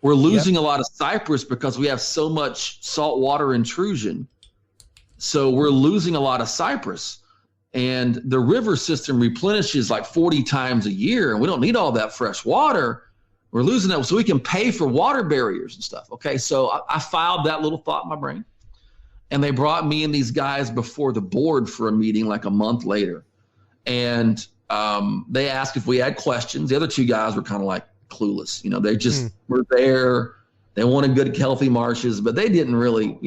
We're losing a lot of cypress because we have so much saltwater intrusion. So we're losing a lot of cypress. And the river system replenishes like 40 times a year, and we don't need all that fresh water. We're losing that so we can pay for water barriers and stuff. Okay, so I filed that little thought in my brain. And they brought me and these guys before the board for a meeting like a month later. And they asked if we had questions. The other two guys were kind of like clueless. They just were there. They wanted good, healthy marshes, but they didn't really,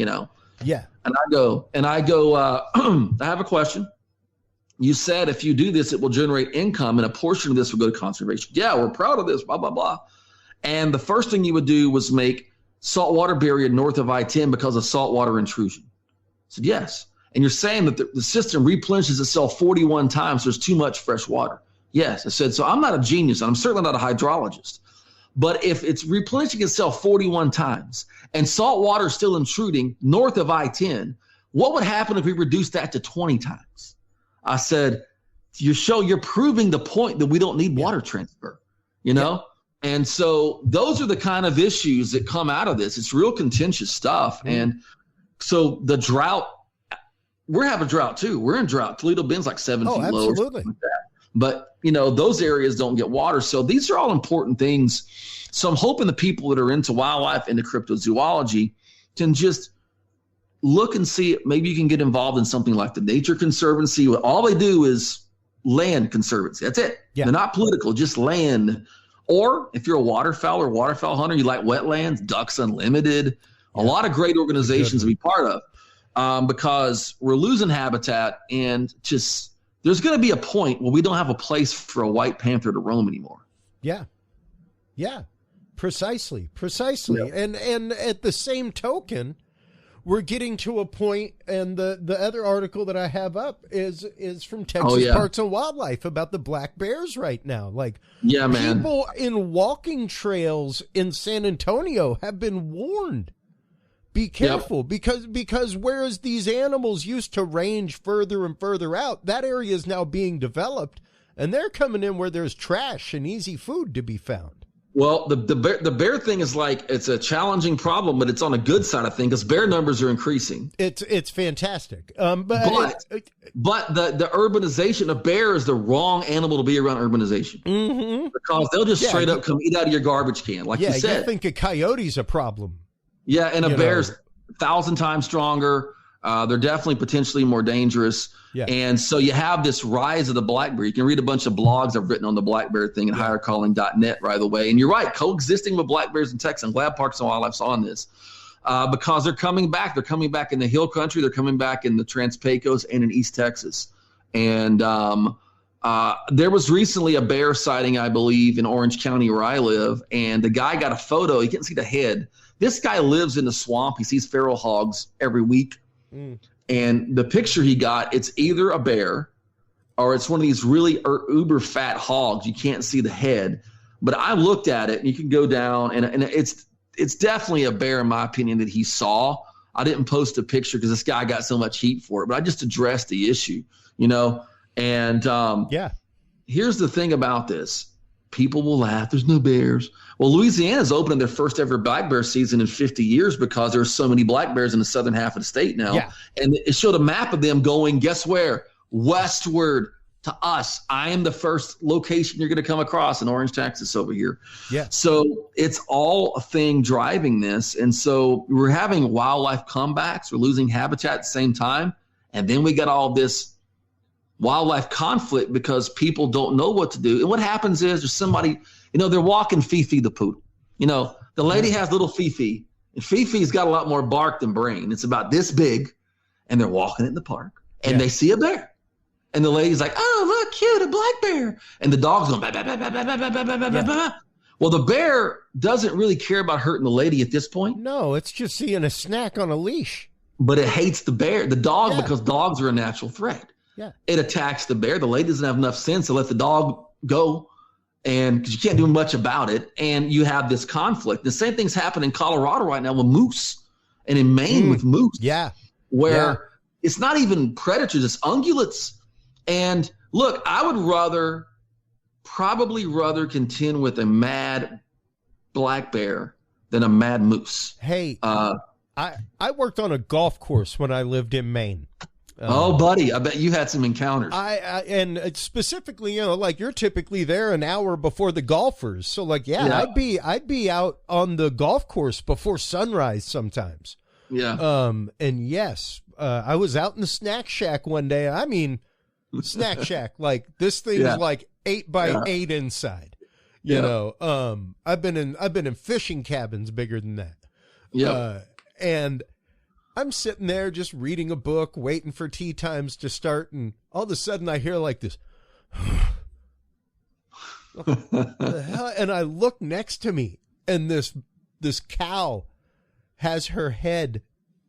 Yeah. And I go, I have a question. You said if you do this, it will generate income, and a portion of this will go to conservation. Yeah, we're proud of this, blah, blah, blah. And the first thing you would do was make saltwater barrier north of I-10 because of saltwater intrusion. I said, yes. And you're saying that the system replenishes itself 41 times. So there's too much fresh water. Yes. I said, so I'm not a genius. And I'm certainly not a hydrologist. But if it's replenishing itself 41 times and salt water is still intruding north of I-10, what would happen if we reduced that to 20 times? I said, you're proving the point that we don't need water transfer, And so those are the kind of issues that come out of this. It's real contentious stuff. And so the drought, we're having drought too. We're in drought. Toledo Bend's like 7 feet low. Absolutely. Like that. But, those areas don't get water. So these are all important things. So I'm hoping the people that are into wildlife, into cryptozoology, can just look and see, maybe you can get involved in something like the Nature Conservancy. All they do is land conservancy. That's it. Yeah. They're not political, just land. Or if you're a waterfowl or waterfowl hunter, you like wetlands, Ducks Unlimited, a lot of great organizations to be part of, because we're losing habitat, and just there's going to be a point where we don't have a place for a white panther to roam anymore. Yeah. Yeah. Precisely. Yeah. And at the same token, we're getting to a point, and the other article that I have up is from Texas Parks and Wildlife about the black bears right now. Like, people in walking trails in San Antonio have been warned. Be careful, because whereas these animals used to range further and further out, that area is now being developed, and they're coming in where there's trash and easy food to be found. Well, the bear thing is like, it's a challenging problem, but it's on a good side of things because bear numbers are increasing. It's fantastic. But the urbanization of bear is the wrong animal to be around urbanization, because they'll just straight up come eat out of your garbage can, like you said. You think a coyote's a problem? Yeah, and a bear's 1,000 times stronger. They're definitely potentially more dangerous. Yeah. And so you have this rise of the black bear. You can read a bunch of blogs I've written on the black bear thing at highercalling.net, by the way. And you're right, coexisting with black bears in Texas. I'm glad Parks and Wildlife's on this, because they're coming back. They're coming back in the hill country. They're coming back in the Trans-Pecos and in East Texas. And there was recently a bear sighting, I believe, in Orange County where I live. And the guy got a photo. He couldn't see the head. This guy lives in the swamp. He sees feral hogs every week. And the picture he got, it's either a bear or it's one of these really uber fat hogs. You can't see the head. But I looked at it, and you can go down, and it's definitely a bear, in my opinion, that he saw. I didn't post a picture because this guy got so much heat for it, but I just addressed the issue, And here's the thing about this. People will laugh. There's no bears. Well, Louisiana's opening their first ever black bear season in 50 years because there's so many black bears in the southern half of the state now. Yeah. And it showed a map of them going, guess where? Westward to us. I am the first location you're going to come across in Orange, Texas over here. Yeah. So it's all a thing driving this. And so we're having wildlife comebacks. We're losing habitat at the same time. And then we got all this wildlife conflict because people don't know what to do. And what happens is there's somebody, they're walking Fifi the poodle. The lady has little Fifi, and Fifi's got a lot more bark than brain. It's about this big, and they're walking in the park, and they see a bear. And the lady's like, oh, look, cute, a black bear. And the dog's going, bah, bah, bah, bah, bah, bah, bah, bah, bah, bah. Well, the bear doesn't really care about hurting the lady at this point. No, it's just seeing a snack on a leash. But it hates the dog, because dogs are a natural threat. Yeah. It attacks the bear. The lady doesn't have enough sense to let the dog go, and because you can't do much about it. And you have this conflict. The same thing's happening in Colorado right now with moose, and in Maine with moose. Yeah. Where it's not even predators, it's ungulates. And look, I would probably rather contend with a mad black bear than a mad moose. Hey, I worked on a golf course when I lived in Maine. Oh, buddy, I bet you had some encounters. And specifically, like you're typically there an hour before the golfers. So like, I'd be out on the golf course before sunrise sometimes. Yeah. And yes, I was out in the snack shack one day. I mean, snack shack, like this thing is like 8 by 8 inside, you know? I've been in fishing cabins bigger than that. Yeah. And I'm sitting there just reading a book, waiting for tea times to start, and all of a sudden I hear like this, what the hell? And I look next to me, and this cow has her head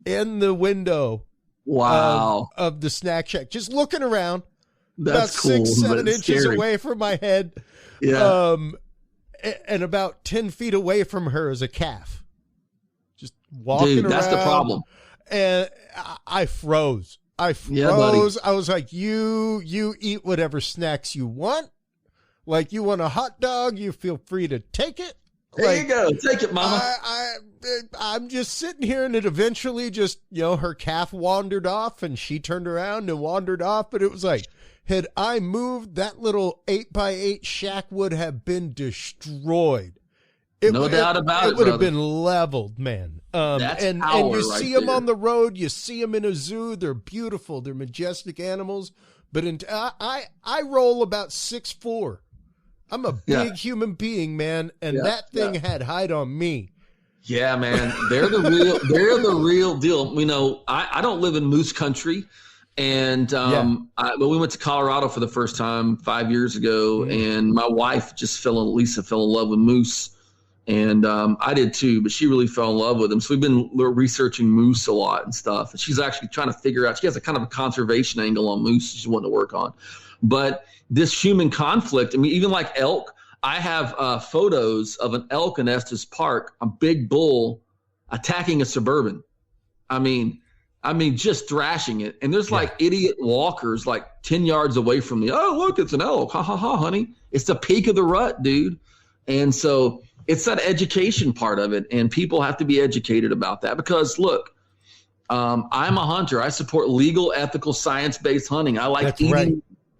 in the window of the snack shack, just looking around. That's about 6-7 inches scary. Away from my head. Yeah. And about 10 feet away from her is a calf. Just walking around. That's the problem. And I froze. Yeah, buddy. I was like, you eat whatever snacks you want. Like, you want a hot dog, you feel free to take it. There you go. Take it, mama. I'm just sitting here, and it eventually just, her calf wandered off, and she turned around and wandered off. But it was like, had I moved, that little 8 by 8 shack would have been destroyed. No doubt about it. It would have been leveled, man. That's and power you right see them there. on the road. You see them in a zoo. They're beautiful. They're majestic animals. But I roll about 6'4". I'm a big human being, man, and that thing had height on me. Yeah, man, they're the real deal. You know, I don't live in moose country, and but we went to Colorado for the first time 5 years ago, and my wife Lisa fell in love with moose, and I did too, but she really fell in love with them. So we've been researching moose a lot and stuff, and she's actually trying to figure out. She has a kind of a conservation angle on moose she's wanting to work on, but this human conflict. I mean, even like elk. I have photos of an elk in Estes Park, a big bull attacking a Suburban. I mean, just thrashing it. And there's like idiot walkers like 10 yards away from me. Oh, look, it's an elk. Ha, ha, ha, honey. It's the peak of the rut, dude. And so it's that education part of it. And people have to be educated about that because, look, I'm a hunter. I support legal, ethical, science-based hunting. I like eating. Right.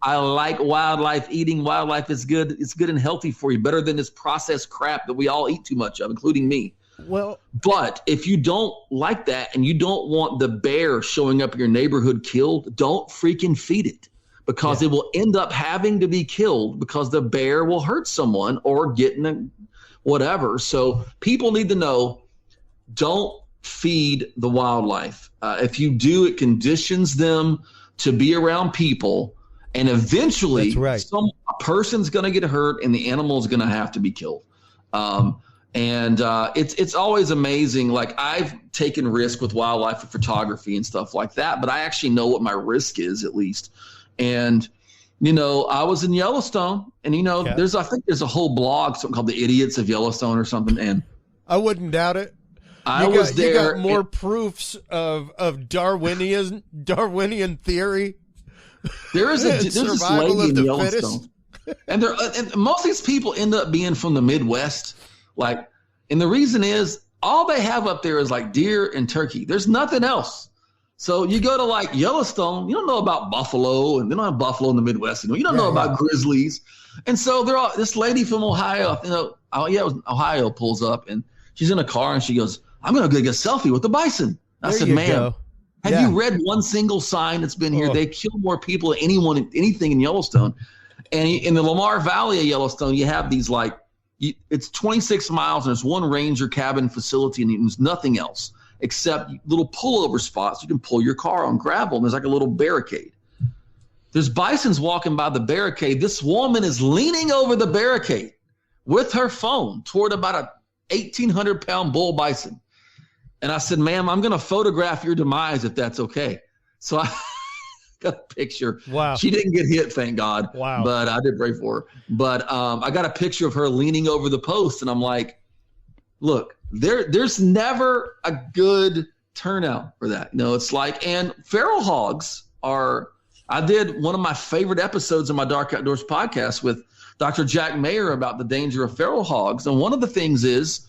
I like wildlife. Eating wildlife is good. It's good and healthy for you, better than this processed crap that we all eat too much of, including me. Well, but if you don't like that and you don't want the bear showing up in your neighborhood killed, don't freaking feed it because it will end up having to be killed because the bear will hurt someone or get in a whatever. So people need to know, don't feed the wildlife. If you do, it conditions them to be around people. And eventually, a person's going to get hurt, and the animal is going to have to be killed. It's always amazing. Like I've taken risk with wildlife and photography and stuff like that, but I actually know what my risk is at least. And you know, I was in Yellowstone, and you know, I think there's a whole blog, something called "The Idiots of Yellowstone" or something. And I wouldn't doubt it. You got more proofs of Darwinian theory. There's this lady in Yellowstone, and most of these people end up being from the Midwest. Like, and the reason is all they have up there is like deer and turkey. There's nothing else. So you go to like Yellowstone, you don't know about buffalo, and they don't have buffalo in the Midwest. You don't know about grizzlies, and so they're all. This lady from Ohio, it was Ohio, pulls up, and she's in a car, and she goes, "I'm gonna go get a selfie with the bison." I said, "Ma'am, have you read one single sign that's been here? They kill more people than anything in Yellowstone. And in the Lamar Valley of Yellowstone, you have these it's 26 miles and there's one ranger cabin facility and there's nothing else except little pullover spots. You can pull your car on gravel and there's like a little barricade. There's bisons walking by the barricade. This woman is leaning over the barricade with her phone toward about a 1,800-pound bull bison. And I said, "Ma'am, I'm going to photograph your demise if that's okay." So I got a picture. Wow. She didn't get hit, thank God. Wow. But I did pray for her. But I got a picture of her leaning over the post, and I'm like, look, there's never a good turnout for that. No, it's like, and feral hogs I did one of my favorite episodes of my Dark Outdoors podcast with Dr. Jack Mayer about the danger of feral hogs. And one of the things is,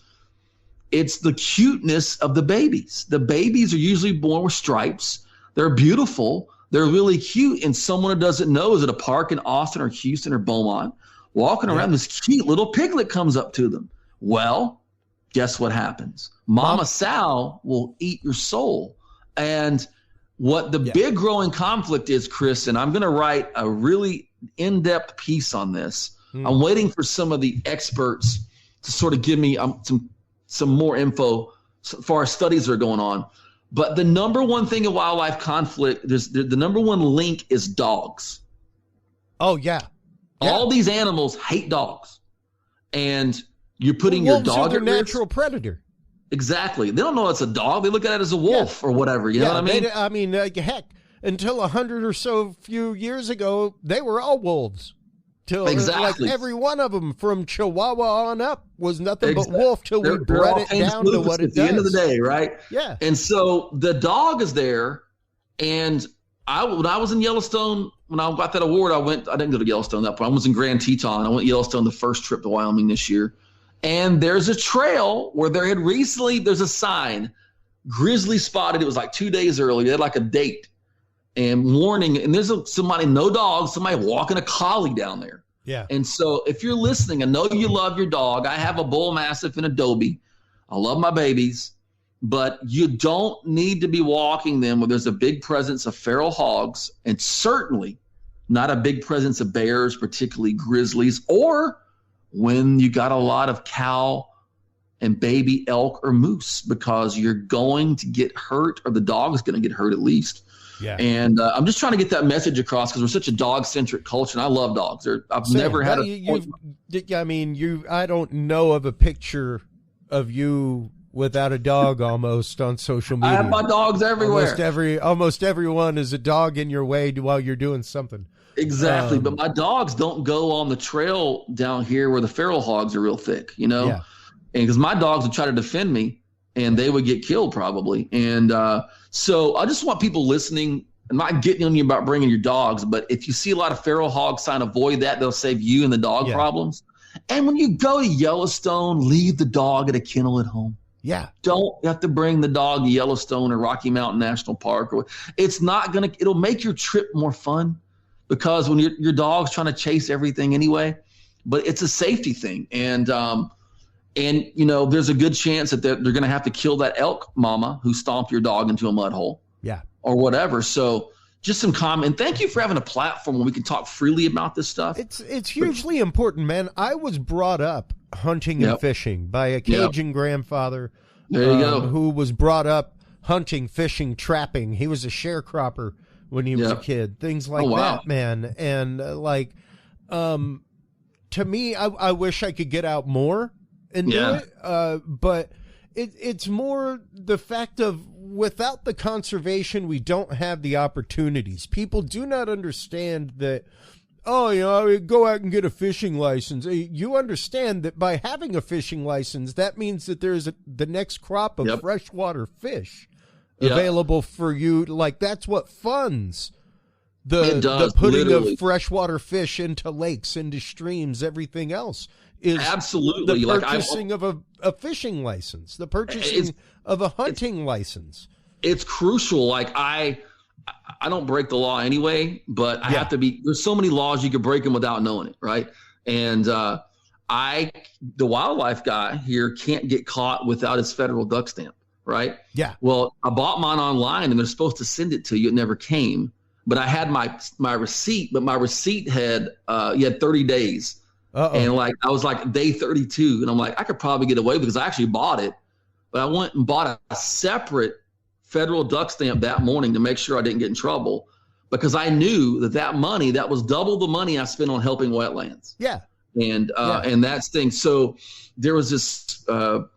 it's the cuteness of the babies. The babies are usually born with stripes. They're beautiful. They're really cute. And someone who doesn't know is at a park in Austin or Houston or Beaumont, walking around, this cute little piglet comes up to them. Well, guess what happens? Mama Sow will eat your soul. And what the big growing conflict is, Chris, and I'm going to write a really in-depth piece on this. I'm waiting for some of the experts to sort of give me some more info for our studies that are going on. But the number one thing in wildlife conflict, the number one link is dogs. Oh, yeah. All these animals hate dogs. And you're putting your dog at risk. Natural predator. Exactly. They don't know it's a dog. They look at it as a wolf or whatever. You know what I mean? Heck, until 100 or so few years ago, they were all wolves. Like every one of them from Chihuahua on up was nothing but wolf till we bred it down to what it does. At the end of the day, right? Yeah. And so the dog is there. And when I was in Yellowstone, when I got that award, I didn't go to Yellowstone that point. I was in Grand Teton. I went to Yellowstone the first trip to Wyoming this year. And there's a trail where there's a sign, grizzly spotted. It was like 2 days early. They had like a date and warning. And there's somebody walking a collie down there. Yeah. And so if you're listening, I know you love your dog. I have a bull mastiff and a Dobie. I love my babies, but you don't need to be walking them where there's a big presence of feral hogs, and certainly not a big presence of bears, particularly grizzlies, or when you got a lot of cow and baby elk or moose, because you're going to get hurt, or the dog is going to get hurt at least. Yeah. And I'm just trying to get that message across because we're such a dog-centric culture, and I love dogs. I've never had I don't know of a picture of you without a dog almost on social media. I have my dogs everywhere. Almost everyone is a dog in your way while you're doing something. Exactly. But my dogs don't go on the trail down here where the feral hogs are real thick, you know? Yeah. And because my dogs would try to defend me and they would get killed probably. And so I just want people listening. I'm not getting on you about bringing your dogs, but if you see a lot of feral hogs, sign avoid that. They'll save you and the dog problems. And when you go to Yellowstone, leave the dog at a kennel at home. Yeah. Don't have to bring the dog to Yellowstone or Rocky Mountain National Park. It'll make your trip more fun because when your dog's trying to chase everything anyway, but it's a safety thing. And you know, there's a good chance that they're going to have to kill that elk mama who stomped your dog into a mud hole. Yeah. Or whatever. So just some comment. And thank you for having a platform where we can talk freely about this stuff. It's hugely important, man. I was brought up hunting and fishing by a Cajun grandfather. There you go. Who was brought up hunting, fishing, trapping. He was a sharecropper when he was a kid. Things like that, man. And to me, I wish I could get out more and do it. But it's more the fact of without the conservation, we don't have the opportunities. People do not understand that, go out and get a fishing license. You understand that by having a fishing license, that means that there's the next crop of freshwater fish available for you. Like that's what funds the putting of freshwater fish into lakes, into streams, everything else. Is absolutely the purchasing of a fishing license, the purchasing of a hunting license. It's crucial. Like I don't break the law anyway, but I have to be. There's so many laws you could break them without knowing it, right? And the wildlife guy here can't get caught without his federal duck stamp, right? Yeah. Well, I bought mine online, and they're supposed to send it to you. It never came, but I had my receipt. But my receipt had you had 30 days. And I was like day 32, and I'm like, I could probably get away because I actually bought it, but I went and bought a separate federal duck stamp that morning to make sure I didn't get in trouble because I knew that money, that was double the money I spent on helping wetlands. Yeah. And that's thing. So there was this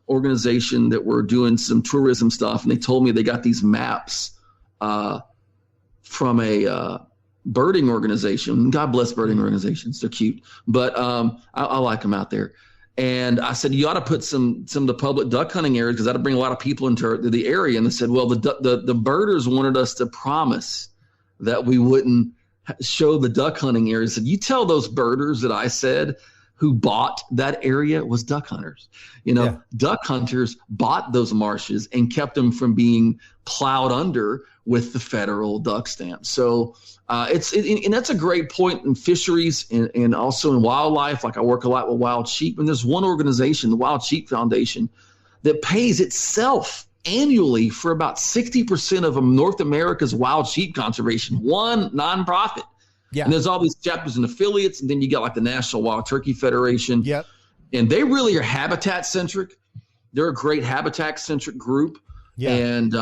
organization that were doing some tourism stuff, and they told me they got these maps from a birding organization. God bless birding organizations. They're cute, but I like them out there. And I said, you ought to put some of the public duck hunting areas because that'll bring a lot of people into the area. And they said, well, the birders wanted us to promise that we wouldn't show the duck hunting areas. I said, you tell those birders that I said who bought that area was duck hunters. Duck hunters bought those marshes and kept them from being plowed under with the federal duck stamp. So and that's a great point in fisheries and also in wildlife. Like I work a lot with wild sheep, and there's one organization, the Wild Sheep Foundation, that pays itself annually for about 60% of North America's wild sheep conservation, one nonprofit. Yeah. And there's all these chapters and affiliates, and then you got like the National Wild Turkey Federation. Yep. And they really are habitat centric. They're a great habitat centric group. Yeah. And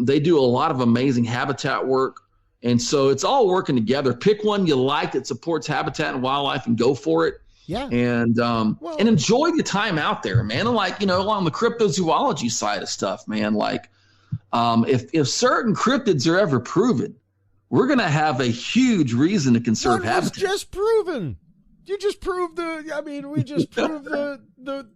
they do a lot of amazing habitat work. And so it's all working together. Pick one you like that supports habitat and wildlife and go for it. Yeah. And and enjoy the time out there, man. And on the cryptozoology side of stuff, man, if certain cryptids are ever proven, we're going to have a huge reason to conserve habitat. It's just proven. You just proved we just proved the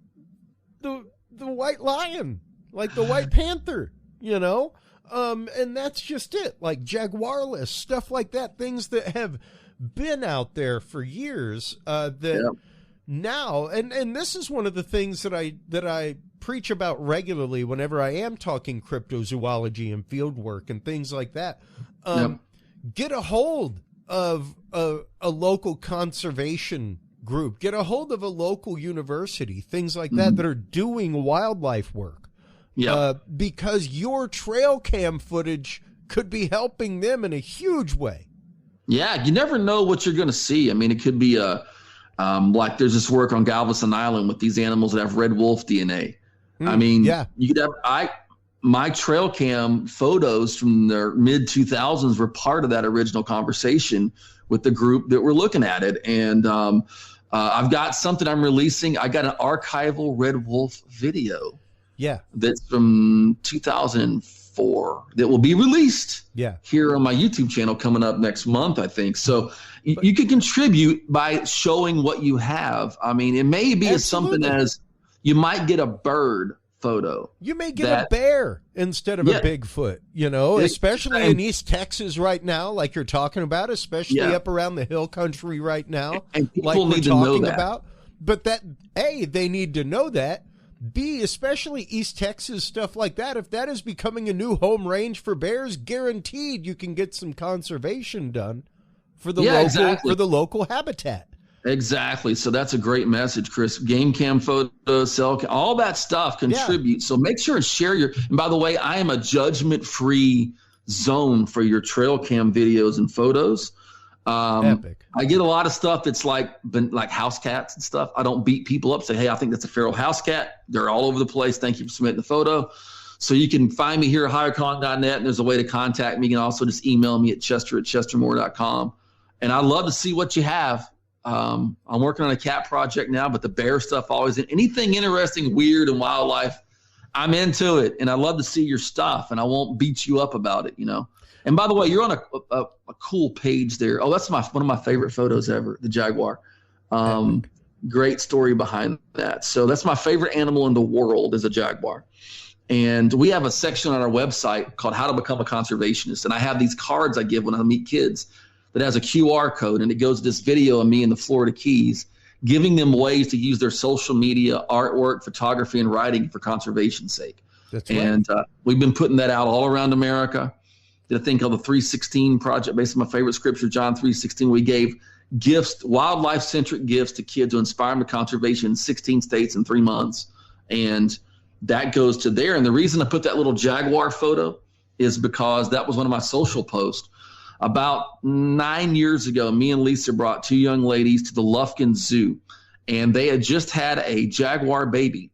white lion, like the white panther, and that's just it. Like jaguarless, stuff like that, things that have been out there for years now, and this is one of the things that I preach about regularly whenever I am talking cryptozoology and field work and things like that. Get a hold of a local conservation group. Get a hold of a local university, things like that are doing wildlife work. Yeah. Because your trail cam footage could be helping them in a huge way. Yeah, you never know what you're going to see. I mean, it could be like there's this work on Galveston Island with these animals that have red wolf DNA. I mean, you could have my trail cam photos from the mid 2000s were part of that original conversation with the group that were looking at it. And I've got something I'm releasing. I got an archival red wolf video. Yeah. That's from 2004 that will be released here on my YouTube channel coming up next month, I think. So you can contribute by showing what you have. I mean, it may be as something as you might get a bird photo. You may get a bear instead of a Bigfoot, especially in East Texas right now, like you're talking about, especially up around the hill country right now. And people need to know that. But that, A, they need to know that. B, especially East Texas, stuff like that. If that is becoming a new home range for bears, guaranteed you can get some conservation done for the local habitat. Exactly. So that's a great message, Chris. Game cam photos, cell cam, all that stuff contributes. So make sure and share and by the way, I am a judgment-free zone for your trail cam videos and photos. Epic. I get a lot of stuff that's like house cats and stuff. I don't beat people up, say, hey, I think that's a feral house cat. They're all over the place. Thank you for submitting the photo. So you can find me here at highcon.net, and there's a way to contact me. You can also just email me at chester@chestermore.com. And I'd love to see what you have. I'm working on a cat project now, but the bear stuff always, anything interesting, weird, and wildlife, I'm into it. And I love to see your stuff, and I won't beat you up about it, And by the way, you're on a cool page there. Oh, that's one of my favorite photos ever, the jaguar. Great story behind that. So that's my favorite animal in the world is a jaguar. And we have a section on our website called How to Become a Conservationist. And I have these cards I give when I meet kids that has a QR code, and it goes to this video of me in the Florida Keys, giving them ways to use their social media, artwork, photography, and writing for conservation's sake. That's right. And we've been putting that out all around America. Did a thing called the 316 Project based on my favorite scripture, John 3:16. We gave gifts, wildlife-centric gifts to kids to inspire them to conservation in 16 states in 3 months. And that goes to there. And the reason I put that little jaguar photo is because that was one of my social posts. About 9 years ago, me and Lisa brought 2 young ladies to the Lufkin Zoo, and they had just had a jaguar baby,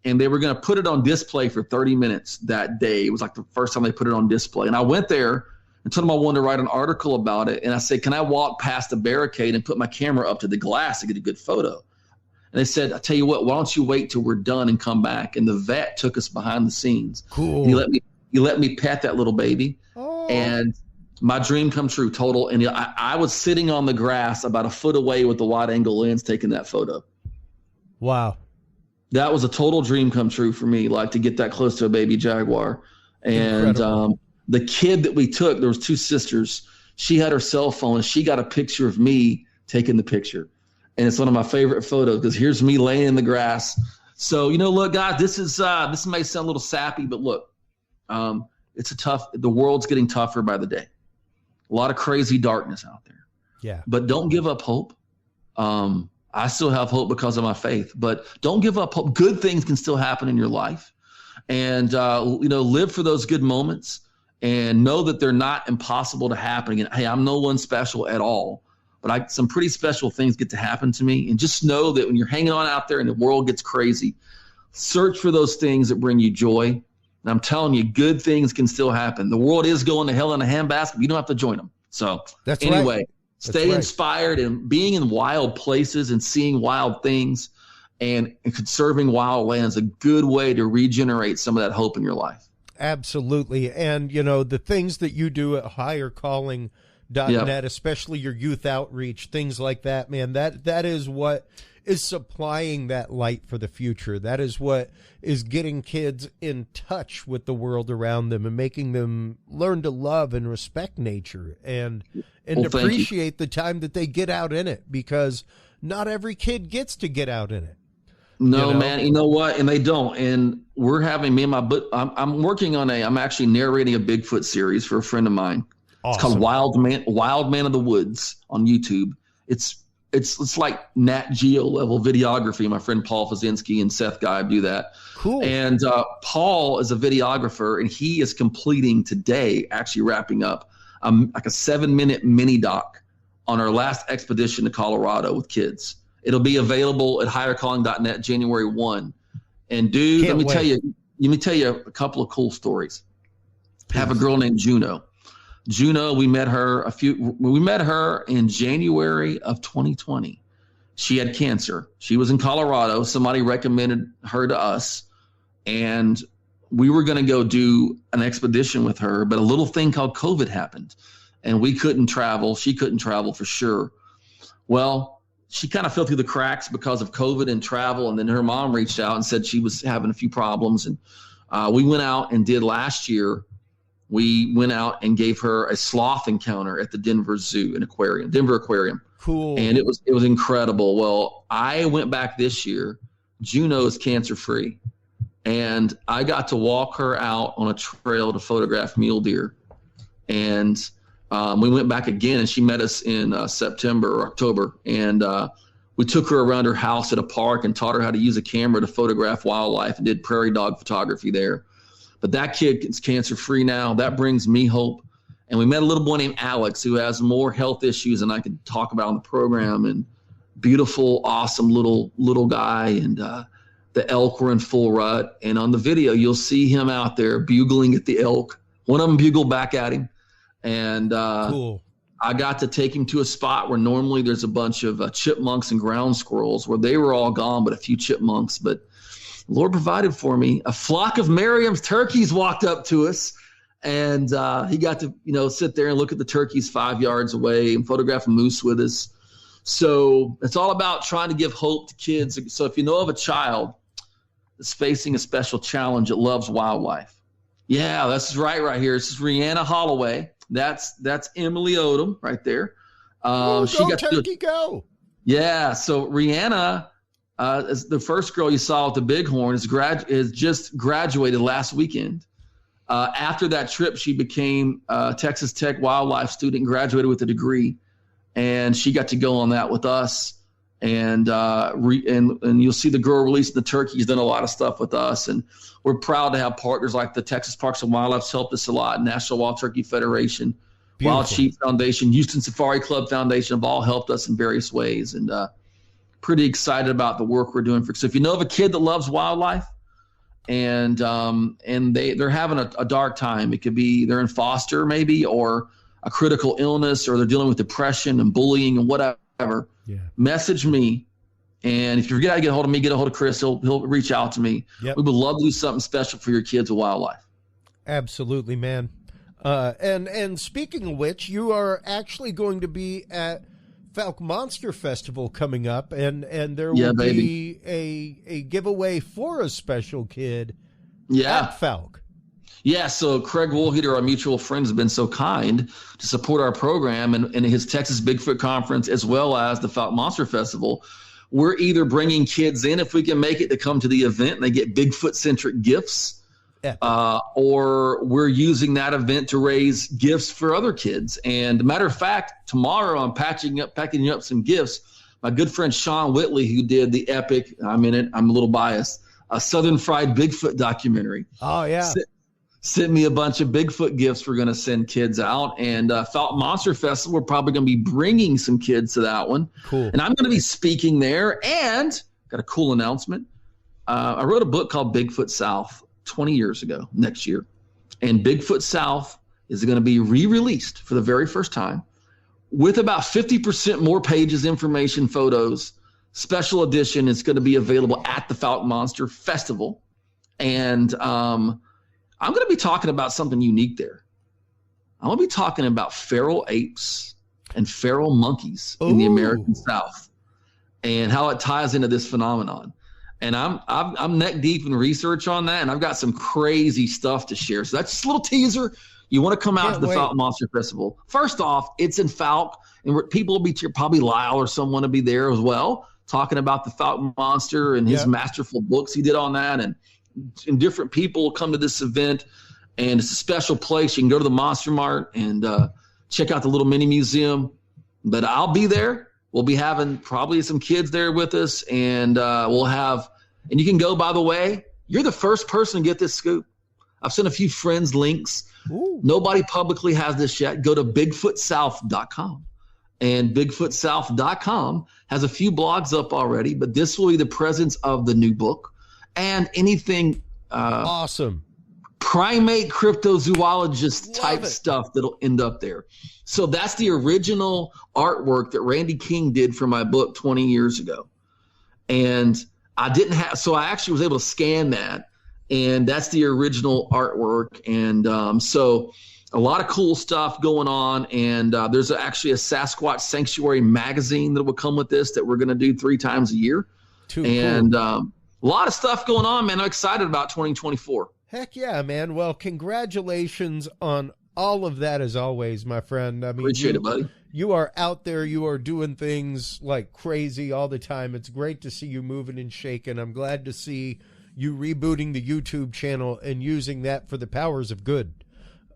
and they were going to put it on display for 30 minutes that day. It was like the first time they put it on display. And I went there and told them I wanted to write an article about it. And I said, can I walk past the barricade and put my camera up to the glass to get a good photo? And they said, I tell you what, why don't you wait till we're done and come back? And the vet took us behind the scenes. Cool. And he let me pet that little baby. Oh. And my dream come true, total. And I was sitting on the grass about a foot away with the wide angle lens taking that photo. Wow. That was a total dream come true for me, like to get that close to a baby jaguar. And the kid that we took, there was 2 sisters. She had her cell phone, and she got a picture of me taking the picture. And it's one of my favorite photos because here's me laying in the grass. So, look, guys, this may sound a little sappy, but look, the world's getting tougher by the day. A lot of crazy darkness out there. Yeah. But don't give up hope. I still have hope because of my faith, but don't give up hope. Good things can still happen in your life. And, live for those good moments and know that they're not impossible to happen again. Hey, I'm no one special at all, but some pretty special things get to happen to me. And just know that when you're hanging on out there and the world gets crazy, search for those things that bring you joy. And I'm telling you, good things can still happen. The world is going to hell in a handbasket. You don't have to join them. So anyway. Right. Stay inspired, and being in wild places and seeing wild things and conserving wild land is a good way to regenerate some of that hope in your life. Absolutely. And, the things that you do at highercalling.net, especially your youth outreach, things like that, man, that is what is supplying that light for the future. That is what is getting kids in touch with the world around them and making them learn to love and respect nature and appreciate the time that they get out in it, because not every kid gets to get out in it. No, man. You know what? And they don't. And we're having I'm working on I'm actually narrating a Bigfoot series for a friend of mine. Awesome. It's called Wild Man of the Woods on YouTube. It's it's like Nat Geo level videography. My friend Paul Fazinski and Seth Guy do that. Cool. And Paul is a videographer, and he is completing today, actually wrapping up like a 7-minute mini doc on our last expedition to Colorado with kids. It'll be available at highercalling.net January 1. And dude, let me tell you a couple of cool stories. I have a girl named Juno. Juno, we met her in January of 2020. She had cancer. She was in Colorado. Somebody recommended her to us, and we were going to go do an expedition with her, but a little thing called COVID happened, and we couldn't travel. She couldn't travel for sure. Well, she kind of fell through the cracks because of COVID and travel, and then her mom reached out and said she was having a few problems, and we went out and did last year. We went out and gave her a sloth encounter at the Denver Aquarium. Cool. And it was incredible. Well, I went back this year. Juno is cancer-free. And I got to walk her out on a trail to photograph mule deer. And we went back again, and she met us in September or October. And we took her around her house at a park and taught her how to use a camera to photograph wildlife and did prairie dog photography there. But that kid is cancer-free now. That brings me hope. And we met a little boy named Alex who has more health issues than I could talk about on the program. And beautiful, awesome little guy. And the elk were in full rut. And on the video, you'll see him out there bugling at the elk. One of them bugled back at him. And cool. I got to take him to a spot where normally there's a bunch of chipmunks and ground squirrels, where they were all gone, but a few chipmunks. But Lord provided for me. A flock of Merriam's turkeys walked up to us, and he got to, sit there and look at the turkeys 5 yards away and photograph a moose with us. So it's all about trying to give hope to kids. So if you know of a child that's facing a special challenge that loves wildlife. Yeah, that's right here. This is Rihanna Holloway. That's Emily Odom right there. Go. Yeah, so Rihanna, as the first girl you saw with the bighorn, is just graduated last weekend. After that trip, she became a Texas Tech wildlife student, graduated with a degree, and she got to go on that with us. And you'll see the girl releasing the turkey. He's done a lot of stuff with us, and we're proud to have partners like the Texas Parks and Wildlife's helped us a lot. National Wild Turkey Federation, Beautiful. Wild Sheep Foundation, Houston Safari Club Foundation have all helped us in various ways, and pretty excited about the work we're doing. So if you know of a kid that loves wildlife, and they're having a dark time, it could be they're in foster maybe, or a critical illness, or they're dealing with depression and bullying and whatever. Yeah. Message me, and if you forget how to get a hold of me, get a hold of Chris. He'll reach out to me. Yep. We would love to do something special for your kids with wildlife. Absolutely, man. And speaking of which, you are actually going to be at Falk Monster Festival coming up, and there will be a giveaway for a special kid at Falk. Yeah, so Craig Woolheater, our mutual friend, has been so kind to support our program and his Texas Bigfoot Conference, as well as the Falk Monster Festival. We're either bringing kids in, if we can make it, to come to the event and they get Bigfoot-centric gifts, or we're using that event to raise gifts for other kids. And matter of fact, tomorrow I'm packing up some gifts. My good friend Sean Whitley, who did the epic, I'm in it, I'm a little biased, a Southern Fried Bigfoot documentary. Oh, yeah. Sent me a bunch of Bigfoot gifts we're going to send kids out. And Falk Monster Festival, we're probably going to be bringing some kids to that one. Cool. And I'm going to be speaking there. And got a cool announcement. I wrote a book called Bigfoot South 20 years ago, next year. And Bigfoot South is going to be re-released for the very first time with about 50% more pages, information, photos. Special edition is going to be available at the Falk Monster Festival. And I'm going to be talking about something unique there. I'm going to be talking about feral apes and feral monkeys in the American South, and how it ties into this phenomenon. And I'm neck deep in research on that, and I've got some crazy stuff to share. So that's just a little teaser. You want to come out to the Falk Monster Festival. First off, it's in Falk, and people will be probably Lyle or someone will be there as well, talking about the Falk Monster and his masterful books he did on that, and different people will come to this event, and it's a special place. You can go to the Monster Mart and check out the little mini museum. But I'll be there, we'll be having probably some kids there with us, and and you can go, by the way, you're the first person to get this scoop. I've sent a few friends links. Ooh. Nobody publicly has this yet. Go to BigfootSouth.com. And BigfootSouth.com has a few blogs up already, but this will be the presence of the new book and anything awesome primate cryptozoologist type stuff that'll end up there. So that's the original artwork that Randy King did for my book 20 years ago. And I actually was able to scan that, and that's the original artwork. And so a lot of cool stuff going on, and there's actually a Sasquatch Sanctuary magazine that will come with this that we're going to do 3 times a year. Cool. A lot of stuff going on, man. I'm excited about 2024. Heck yeah, man. Well, congratulations on all of that, as always, my friend. I mean, appreciate it, buddy. You are out there. You are doing things like crazy all the time. It's great to see you moving and shaking. I'm glad to see you rebooting the YouTube channel and using that for the powers of good.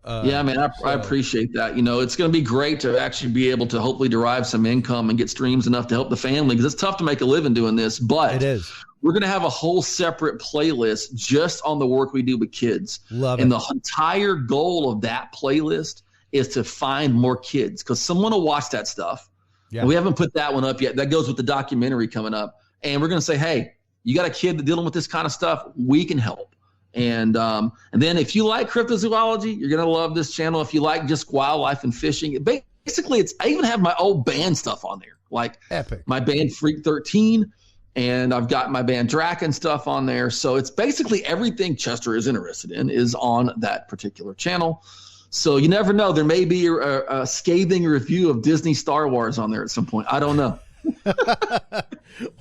Yeah, man, I appreciate that. You know, it's going to be great to actually be able to hopefully derive some income and get streams enough to help the family, because it's tough to make a living doing this. But it is. We're going to have a whole separate playlist just on the work we do with kids. Love it. And the entire goal of that playlist is to find more kids, because someone will watch that stuff. Yeah. And we haven't put that one up yet. That goes with the documentary coming up. And we're going to say, hey, you got a kid that's dealing with this kind of stuff, we can help. And then if you like cryptozoology, you're going to love this channel. If you like just wildlife and fishing, basically I even have my old band stuff on there, like Epic. My band Freak 13, and I've got my band Draken stuff on there. So it's basically everything Chester is interested in is on that particular channel. So you never know. There may be a scathing review of Disney Star Wars on there at some point. I don't know.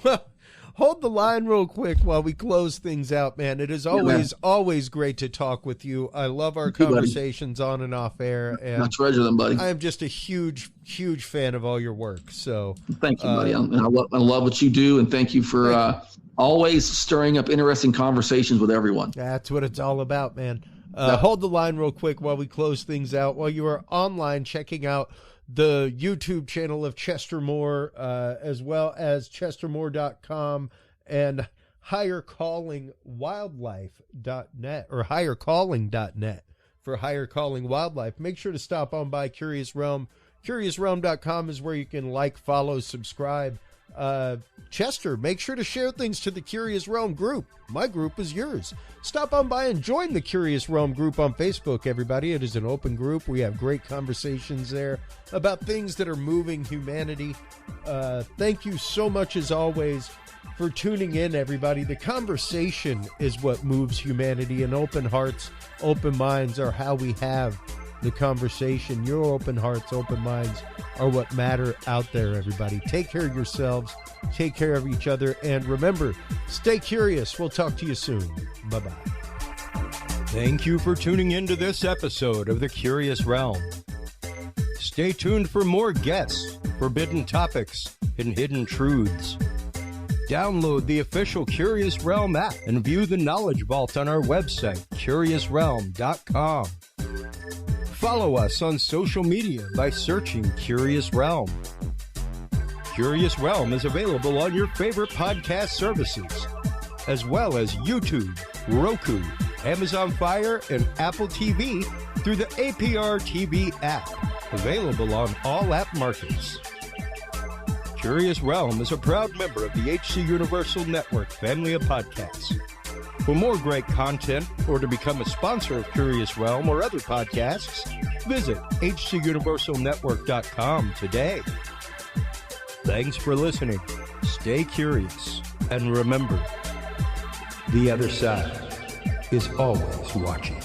Well, hold the line real quick while we close things out, man. It is always great to talk with you. I love our conversations on and off air. And I treasure them, buddy. I am just a huge fan of all your work. So thank you, buddy. I love what you do, and thank you for always stirring up interesting conversations with everyone. That's what it's all about, man. Hold the line real quick while we close things out. While you are online checking out the YouTube channel of Chester Moore, as well as chestermoore.com and highercallingwildlife.net or highercalling.net for Higher Calling Wildlife. Make sure to stop on by Curious Realm. CuriousRealm.com is where you can like, follow, subscribe. Chester, make sure to share things to the Curious Realm group. My group is yours. Stop on by and join the Curious Realm group on Facebook, everybody. It is an open group. We have great conversations there about things that are moving humanity. Thank you so much, as always, for tuning in, everybody. The conversation is what moves humanity, and open hearts, open minds are how we have the conversation. Your open hearts, open minds are what matter out there, everybody. Take care of yourselves, take care of each other, and remember, stay curious. We'll talk to you soon. Bye-bye. Thank you for tuning in to this episode of The Curious Realm. Stay tuned for more guests, forbidden topics, and hidden truths. Download the official Curious Realm app and view the Knowledge Vault on our website, curiousrealm.com. Follow us on social media by searching Curious Realm. Curious Realm is available on your favorite podcast services, as well as YouTube, Roku, Amazon Fire, and Apple TV through the APR TV app, available on all app markets. Curious Realm is a proud member of the HC Universal Network family of podcasts. For more great content or to become a sponsor of Curious Realm or other podcasts, visit hcuniversalnetwork.com today. Thanks for listening. Stay curious. And remember, the other side is always watching.